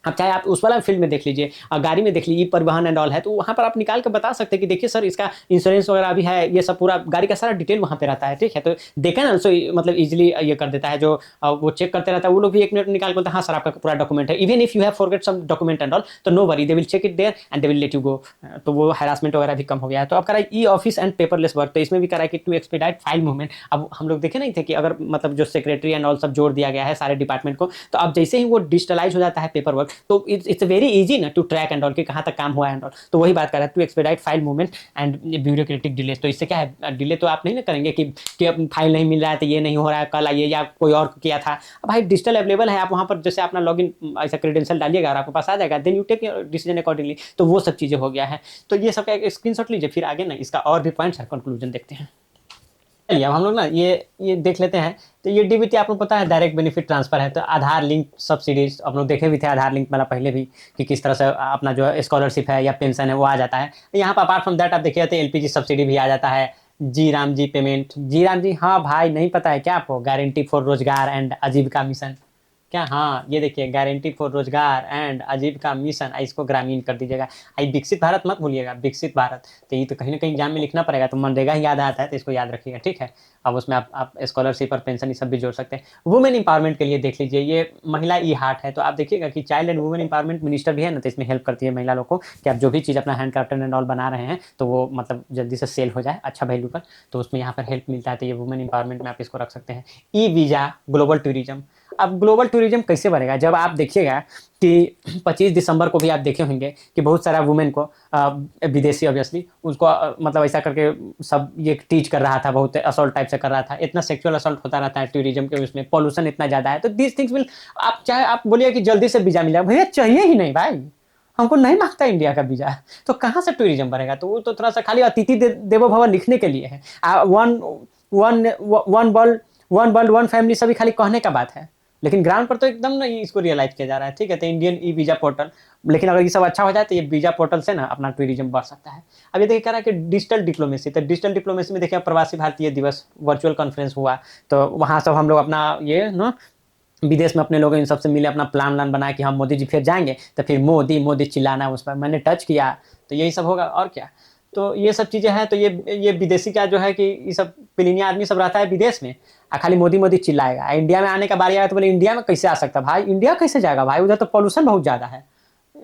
अब चाहे आप उस वाला फील्ड में देख लीजिए, गाड़ी में देख लीजिए, परिवहन एंड ऑल है, तो वहाँ पर आप निकाल के बता सकते हैं कि देखिए सर इसका इंश्योरेंस वगैरह भी है, ये सब पूरा गाड़ी का सारा डिटेल वहाँ पे रहता है, ठीक है। तो देखें ना, सो मतलब इजीली ये कर देता है, जो वो चेक करते रहता है, वो लोग भी एक मिनट निकाल के बोलते हैं हाँ सर आपका पूरा डॉक्यूमेंट है, even if you have forget some document and all, तो no worry, they will check it there and they will let you go. तो वो हैरासमेंट वगैरह भी कम हो गया है। तो अब करा e office and paperless work, तो इसमें भी करा कि टू एक्सपीडाइट फाइल मूवमेंट। अब हम लोग देखे नहीं थे कि अगर मतलब जो सेक्रेटरी एंड ऑल सब जोड़ दिया गया है सारे डिपार्टमेंट को, तो अब जैसे ही वो डिजिटलाइज हो जाता है पेपर वर्क, तो इट्स वेरी इजी ना टू ट्रैक एंड ऑल कि कहाँ तक काम हुआ है एंड ऑल। तो वही बात कर रहा है, to expedite file movement and bureaucratic delay. तो इससे क्या है, डिले तो आप नहीं ना करेंगे कि अब फाइल नहीं मिल रहा है तो ये नहीं हो रहा है, कल आइए, या कोई और किया था। अब भाई डिजिटल अवेलेबल है, आप वहाँ पर जैसे अपना लॉगिन ऐसा क्रेडेंशियल डालिएगा और आपके पास आ जाएगा, then you take decision accordingly. तो वो सब चीज़ें हो गया है। तो ये सब का एक स्क्रीनशॉट लीजिए, फिर आगे ना इसका और भी पॉइंट्स है, कंक्लूजन देखते हैं। चलिए अब हम लोग ना ये देख लेते हैं। तो ये डीबीटी आपको पता है डायरेक्ट बेनिफिट ट्रांसफर है। तो आधार लिंक सब्सिडीज आप लोग देखे भी थे, आधार लिंक वाला पहले भी, कि किस तरह से अपना जो स्कॉलरशिप है या पेंशन है वो आ जाता है। यहाँ पर अपार्ट फ्रॉम दैट आप देखिए तो एलपीजी सब्सिडी भी आ जाता है। जी राम जी पेमेंट, जी राम जी, हाँ भाई नहीं पता है क्या आपको, गारंटी फॉर रोजगार एंड आजीविका मिशन, क्या, हाँ ये देखिए गारंटी फॉर रोजगार एंड आजीविका मिशन, इसको ग्रामीण कर दीजिएगा। आई विकसित भारत मत भूलिएगा, विकसित भारत, तो ये तो कहीं ना कहीं एग्जाम में लिखना पड़ेगा, तो मनरेगा ही याद आता है, तो इसको याद रखिएगा, ठीक है। अब उसमें आप स्कॉलरशिप और पेंशन ये सब भी जोड़ सकते हैं। वुमेन इंपावरमेंट के लिए देख लीजिए, ये महिला ई हार्ट है, तो आप देखिएगा कि child and women empowerment minister भी है ना, तो इसमें हेल्प करती है महिला लोग को कि आप जो भी चीज़ अपना हैंड क्राफ्टेड एंड ऑल बना रहे हैं तो वो मतलब जल्दी से सेल हो जाए अच्छा वैल्यू पर, तो उसमें यहाँ पर हेल्प मिलता है। तो ये वुमेन इंपावरमेंट में आप इसको रख सकते हैं। ई वीज़ा ग्लोबल टूरिज्म, अब ग्लोबल टूरिज्म कैसे बढ़ेगा, जब आप देखिएगा कि 25 दिसंबर को भी आप देखे होंगे कि बहुत सारा वुमेन को विदेशी ऑब्वियसली उसको मतलब ऐसा करके सब ये टीच कर रहा था, बहुत असॉल्ट टाइप से कर रहा था, इतना सेक्सुअल असॉल्ट होता रहता है टूरिज्म के उसमें, पॉल्यूशन इतना ज़्यादा है। तो दिस थिंग्स विल, आप चाहे आप बोलिए कि जल्दी से वीज़ा मिला, भैया चाहिए ही नहीं भाई, हमको नहीं मांगता इंडिया का वीज़ा, तो कहाँ से टूरिज्म बढ़ेगा। तो वो तो थोड़ा सा खाली अतिथि देवो भव लिखने के लिए है। One one one world one family सभी खाली कहने का बात है, लेकिन ग्राउंड पर तो एकदम नहीं इसको रियलाइज किया जा रहा है, ठीक है। तो इंडियन ई वीज़ा पोर्टल, लेकिन अगर ये सब अच्छा हो जाए तो ये वीज़ा पोर्टल से ना अपना टूरिज्म बढ़ सकता है। अब ये देखिए कह रहा है कि डिजिटल डिप्लोमेसी, तो डिजिटल डिप्लोमेसी में देखिए प्रवासी भारतीय दिवस वर्चुअल कॉन्फ्रेंस हुआ, तो वहाँ सब हम लोग अपना ये ना विदेश में अपने लोग इन सबसे मिले, अपना प्लान बनाया कि हम मोदी जी फिर जाएंगे, तो फिर मोदी मोदी चिल्लाना उस पर, मैंने टच किया, तो यही सब होगा और क्या। तो ये सब चीज़ें हैं। तो ये विदेशी का जो है कि ये सब पिलीनिया आदमी सब रहता है विदेश में, खाली मोदी मोदी चिल्लाएगा। इंडिया में आने का बारी आया तो बोले इंडिया में कैसे आ सकता है भाई, इंडिया कैसे जाएगा भाई, उधर तो पॉल्यूशन बहुत ज़्यादा है।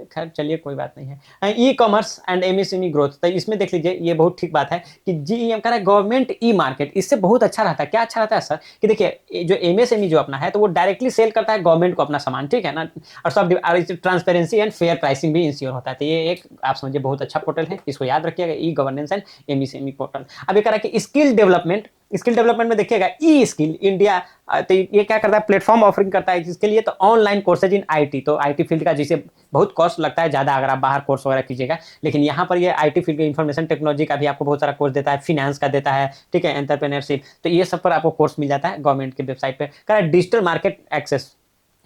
खैर चलिए कोई बात नहीं है। E commerce and MSME growth, तो इसमें देख लीजिए ये बहुत ठीक बात है कि जीईएम कह रहा है गवर्नमेंट ई मार्केट, इससे बहुत अच्छा रहता है। क्या अच्छा रहता है सर कि देखिए जो एमएसएमई जो अपना है तो वो डायरेक्टली सेल करता है गवर्नमेंट को अपना सामान, ठीक है ना, और सब ट्रांसपेरेंसी एंड फेयर प्राइसिंग भी इंश्योर होता है। तो ये एक आप समझिए बहुत अच्छा पोर्टल है, इसको याद रखिएगा, ई गवर्नेंस एंड एमएसएमई पोर्टल। अब ये कह रहा है कि स्किल डेवलपमेंट, स्किल डेवलपमेंट में देखिएगा ई स्किल इंडिया, तो ये क्या करता है प्लेटफॉर्म ऑफरिंग करता है इसके लिए, तो ऑनलाइन कोर्सेज इन आईटी, तो आईटी फील्ड का जिसे बहुत कॉस्ट लगता है ज़्यादा अगर आप बाहर कोर्स वगैरह कीजिएगा, लेकिन यहाँ पर ये आईटी फील्ड के इंफॉर्मेशन टेक्नोलॉजी का भी आपको बहुत सारा कोर्स देता है, फिनेंस का देता है, ठीक है, एंटरप्रेन्योरशिप, तो ये सब पर आपको कोर्स मिल जाता है गवर्नमेंट के वेबसाइट पर। कह रहा है डिजिटल मार्केट एक्सेस,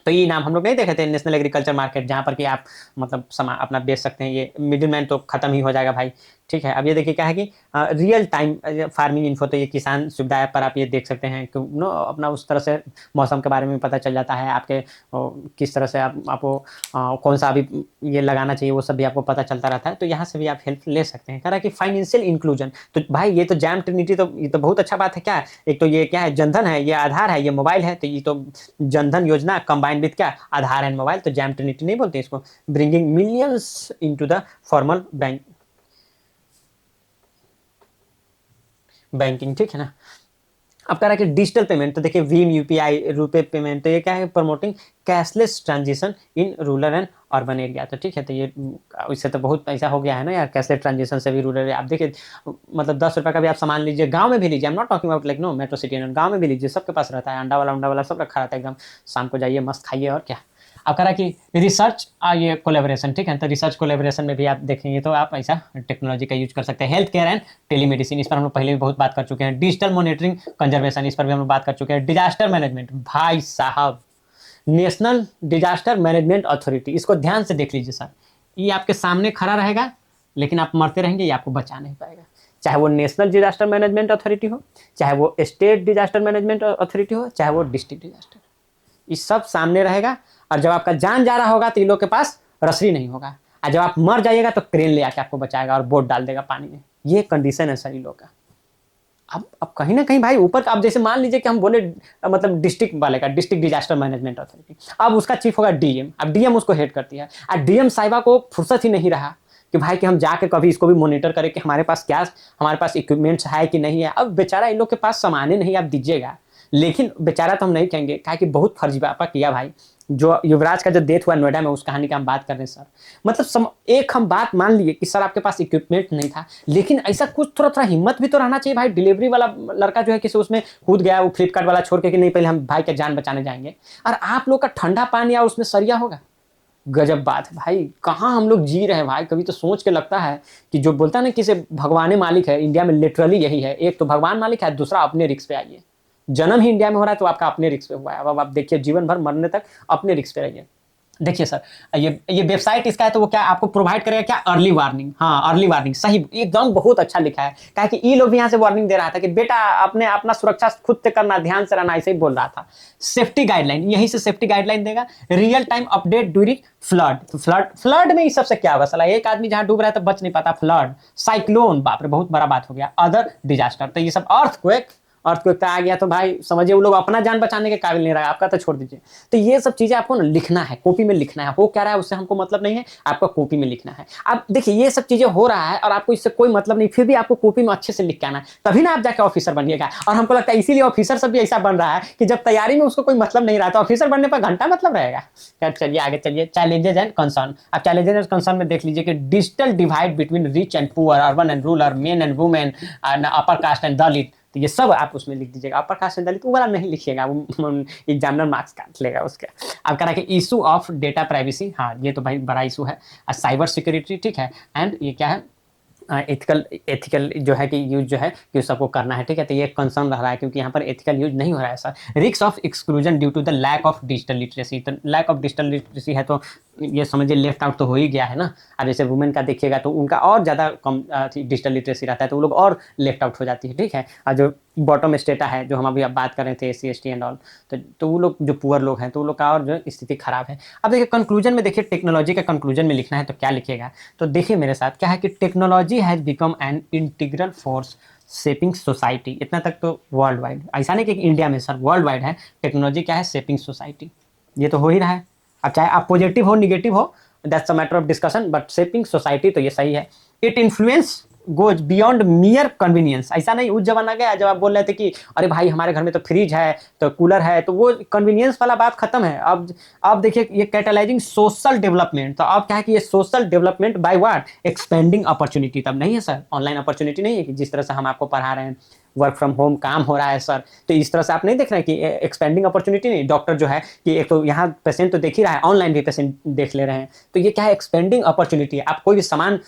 तो ये नाम हम लोग नहीं देखे थे नेशनल एग्रीकल्चर मार्केट, जहाँ पर कि आप मतलब सामान अपना बेच सकते हैं, ये मिडिल मैन तो खत्म ही हो जाएगा भाई, ठीक है। अब ये देखिए क्या है कि रियल टाइम फार्मिंग इन्फो, तो ये किसान सुविधा ऐप पर आप ये देख सकते हैं कि नो अपना उस तरह से मौसम के बारे में पता चल जाता है, आपके किस तरह से आपको कौन सा अभी ये लगाना चाहिए वो सब भी आपको पता चलता रहता है, तो यहाँ से भी आप हेल्प ले सकते हैं। कह रहा है कि फाइनेंशियल इंक्लूजन, तो भाई ये तो जैम ट्रिनिटी, तो ये तो बहुत अच्छा बात है। क्या है, एक तो ये क्या है जनधन है, ये आधार है, ये मोबाइल है, तो ये तो जनधन योजना कंबाइंड विद क्या आधार एंड मोबाइल, तो जैम ट्रिनिटी नहीं बोलते इसको। Bringing millions into the formal banking, ठीक है ना। अब कह रहा है कि डिजिटल पेमेंट, तो देखिए भीम यूपीआई रुपे पेमेंट, तो ये क्या है promoting cashless transition in rural and urban area, तो ठीक है। तो ये इससे तो बहुत पैसा हो गया है ना यार, कैशलेस ट्रांजिशन से भी रूरल, आप देखिए मतलब 10 रुपये का भी आप सामान लीजिए, गांव में भी लीजिए, I am not talking about like no metro city, गांव में भी लीजिए, सबके पास रहता है, अंडा वाला सब रखा रहता है एकदम, शाम को जाइए मस्त खाइए और क्या। अब कह रहा कि रिसर्च ये कोलेबोरेशन, ठीक है, तो रिसर्च कोलेबोरेशन में भी आप देखेंगे तो आप ऐसा टेक्नोलॉजी का यूज कर सकते हैं। हेल्थ केयर एंड टेलीमेडिसिन, इस पर हम लोग पहले भी बहुत बात कर चुके हैं। डिजिटल मॉनिटरिंग कंजर्वेशन, इस पर भी हम लोग बात कर चुके हैं। डिजास्टर मैनेजमेंट, भाई साहब नेशनल डिजास्टर मैनेजमेंट अथॉरिटी, इसको ध्यान से देख लीजिए सर, ये आपके सामने खड़ा रहेगा लेकिन आप मरते रहेंगे, ये आपको बचा नहीं पाएगा। चाहे वो नेशनल डिजास्टर मैनेजमेंट अथॉरिटी हो, चाहे वो स्टेट डिजास्टर मैनेजमेंट अथॉरिटी हो, चाहे वो डिस्ट्रिक्ट डिजास्टर, ये सब सामने रहेगा। और जब आपका जान जा रहा होगा तो इन लोग के पास रसरी नहीं होगा, और जब आप मर जाइएगा तो क्रेन ले आके आपको बचाएगा और बोट डाल देगा पानी में। ये कंडीशन है सर इन लोग का। अब कहीं ना कहीं भाई ऊपर का, अब जैसे मान लीजिए कि हम बोले मतलब डिस्ट्रिक्ट वाले का, डिस्ट्रिक्ट डिजास्टर मैनेजमेंट अथॉरिटी, अब उसका चीफ होगा डीएम, अब डीएम उसको हेड करती है, और डीएम साहिबा को फुर्सत ही नहीं रहा कि भाई कि हम जाके कभी इसको भी मॉनिटर करें कि हमारे पास इक्विपमेंट्स है कि नहीं है। अब बेचारा इन लोग के पास सामान्य नहीं आप दीजिएगा, लेकिन बेचारा तो हम नहीं कहेंगे, क्या कि बहुत फर्जीवाड़ा किया भाई। जो युवराज का जो डेथ हुआ नोएडा में, उस कहानी का हम बात कर रहे हैं सर, मतलब एक हम बात मान लिए कि सर आपके पास इक्विपमेंट नहीं था, लेकिन ऐसा कुछ थोड़ा हिम्मत भी तो रहना चाहिए भाई। डिलीवरी वाला लड़का जो है किसी उसमें कूद गया, वो फ्लिपकार्ट वाला छोड़ के कि नहीं पहले हम भाई का जान बचाने जाएंगे, और आप लोग का ठंडा पानी और उसमें सरिया होगा। गजब बात है भाई, कहाँ हम लोग जी रहे हैं भाई। कभी तो सोच के लगता है कि जो बोलता है ना कि भगवान मालिक है, इंडिया में लिटरली यही है, एक तो भगवान मालिक है, दूसरा अपने रिस्क पे आइए। जन्म ही इंडिया में हो रहा है तो आपका अपने रिस्क पे हुआ है, अब आप देखिए जीवन भर मरने तक अपने रिस्क पे रहिए। देखिए सर ये वेबसाइट इसका है, तो वो क्या आपको प्रोवाइड करेगा, क्या अर्ली वार्निंग, हाँ अर्ली वार्निंग, सही एकदम बहुत अच्छा लिखा है। क्या कि ये लोग भी यहाँ से वार्निंग दे रहा था कि बेटा अपना सुरक्षा खुद से करना, ध्यान से रहना, ऐसे ही बोल रहा था। सेफ्टी गाइडलाइन, यहीं से सेफ्टी गाइडलाइन देगा। Real time update during flood, तो फ्लड में इस सबसे क्या होगा साला, एक आदमी जहाँ डूब रहा है तो बच नहीं पाता, फ्लड, साइक्लोन, बाप रे बहुत बड़ा बात हो गया, अदर डिजास्टर, तो ये सब अर्थक्वेक आ गया, तो भाई समझिए वो लोग अपना जान बचाने के काबिल नहीं रहा, आपका तो छोड़ दीजिए। तो ये सब चीजें आपको ना लिखना है, कॉपी में लिखना है। हो क्या रहा है उससे हमको मतलब नहीं है, आपको कॉपी में लिखना है। अब देखिए ये सब चीजें हो रहा है और आपको इससे कोई मतलब नहीं, फिर भी आपको कॉपी में अच्छे से लिख के आना है, तभी ना आप जाके ऑफिसर बनिएगा। और हमको लगता है इसीलिए ऑफिसर सब भी ऐसा बन रहा है कि जब तैयारी में उसको कोई मतलब नहीं रहा तो ऑफिसर बनने पर घंटा मतलब रहेगा। यार चलिए आगे चलिए, चैलेंजेस एंड कंसर्न। अब चैलेंजेस एंड कंसर्न में देख लीजिए कि digital divide between rich and poor, urban and rural, men and women, upper caste and Dalit, तो ये सब आप उसमें लिख दीजिएगा। अपर कास्ट एंड दलित वो वाला नहीं लिखिएगा, वो एग्जामिनर मार्क्स काट लेगा उसके। अब कह रहा है कि इशू ऑफ डेटा प्राइवेसी, हाँ ये तो भाई बड़ा इशू है। साइबर सिक्योरिटी, ठीक है, एंड ये क्या है एथिकल जो है कि यूज जो है कि सबको करना है, ठीक है। तो ये कंसर्न रह रहा है क्योंकि यहाँ पर एथिकल यूज नहीं हो रहा है sir. Risk of exclusion due to the lack of digital literacy, तो लैक ऑफ डिजिटल लिटरेसी है तो ये समझिए लेफ्ट आउट तो हो ही गया है ना। अब जैसे वुमेन का देखिएगा तो उनका और ज़्यादा कम डिजिटल लिटरेसी रहता है, तो वो लोग और लेफ्ट आउट हो जाती है, ठीक है। और जो बॉटम स्टेटा है, जो हम अभी अब बात कर रहे थे, S C S T and all, तो वो लोग जो पुअर लोग हैं, तो वो लोग का और जो स्थिति खराब है। अब देखिए कंक्लूजन में, देखिए टेक्नोलॉजी का कंक्लूजन में लिखना है तो क्या लिखिएगा, तो देखिए मेरे साथ क्या है कि technology has become an integral force shaping society. इतना तक तो वर्ल्ड वाइड, ऐसा नहीं कि इंडिया में सर, वर्ल्ड वाइड है। टेक्नोलॉजी क्या है, शेपिंग सोसाइटी, ये तो हो ही रहा है। अब चाहे आप पॉजिटिव हो निगेटिव हो, that's a matter of discussion, but shaping society तो ये सही है। It influence goes beyond मियर convenience. ऐसा नहीं उस जमाना गया जब आप बोल रहे थे कि अरे भाई हमारे घर में तो फ्रिज है, तो कूलर है, तो वो कन्वीनियंस वाला बात खत्म है। अब देखिए ये कैटलाइजिंग सोशल डेवलपमेंट, तो अब क्या है कि ये social development by what, expanding opportunity. तब नहीं है सर, ऑनलाइन अपॉर्चुनिटी नहीं है कि जिस तरह से हम आपको पढ़ा रहे हैं, वर्क फ्रॉम होम काम हो रहा है सर, तो इस तरह से आप नहीं देख रहे हैं कि एक्सपेंडिंग अपॉर्चुनिटी नहीं। डॉक्टर जो है कि एक तो यहाँ पेशेंट तो देख ही रहा है, ऑनलाइन भी पेशेंट देख ले रहे हैं, तो ये क्या है, एक्सपेंडिंग अपॉर्चुनिटी है। आप कोई भी सामान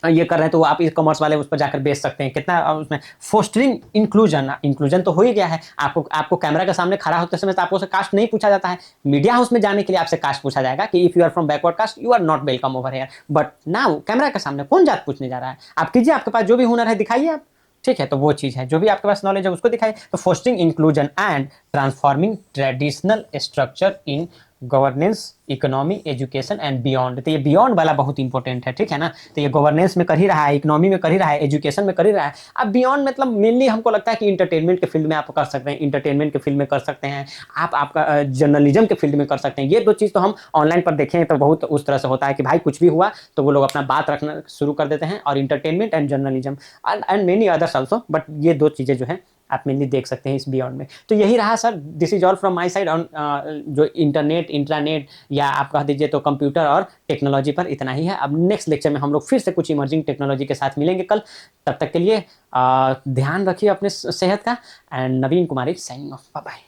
ये कर रहे हैं तो आप ई कॉमर्स वाले उस पर जाकर बेच सकते हैं, कितना उसमें फोस्टरिंग इंक्लूजन, इंक्लूजन तो हो ही गया है। आपको कैमरा के सामने खड़ा होते समय तो आपको कास्ट नहीं पूछा जाता है, मीडिया हाउस में जाने के लिए आपसे कास्ट पूछा जाएगा कि if you are from backward caste you are not welcome over here, but now camera के सामने कौन जात पूछने जा रहा है। आप कीजिए, आपके पास जो भी हुनर है दिखाइए आप, ठीक है। तो वो चीज़ है, जो भी आपके पास नॉलेज है उसको दिखाइए। तो fostering inclusion and transforming traditional structure in governance, economy, education and beyond. तो ये बियॉन्ड वाला बहुत इंपॉर्टेंट है, ठीक है ना। तो ये गवर्नेंस में कर ही रहा है, इकोनॉमी में कर ही रहा है, एजुकेशन में कर ही रहा है। अब बियॉन्ड मतलब मेनली हमको लगता है कि इंटरटेनमेंट के फील्ड में आप कर सकते हैं, इंटरटेनमेंट के फील्ड में कर सकते हैं आप, आपका जर्नलिज्म के फील्ड में कर सकते हैं। ये दो चीज़ तो हम ऑनलाइन पर देखें तो बहुत उस तरह से होता है कि भाई कुछ भी हुआ तो वो लोग अपना बात रखना शुरू कर देते हैं, और entertainment and journalism and many others also, but ये दो चीज़ें जो है आप मेनली देख सकते हैं इस बियॉन्ड में। तो यही रहा sir, this is all from my side on जो इंटरनेट, इंट्रानेट, या आप कह दीजिए तो कंप्यूटर और टेक्नोलॉजी पर इतना ही है। अब नेक्स्ट लेक्चर में हम लोग फिर से कुछ इमर्जिंग टेक्नोलॉजी के साथ मिलेंगे कल। तब तक के लिए ध्यान रखिए अपने सेहत का। And Naveen Kumari signing off, bye bye.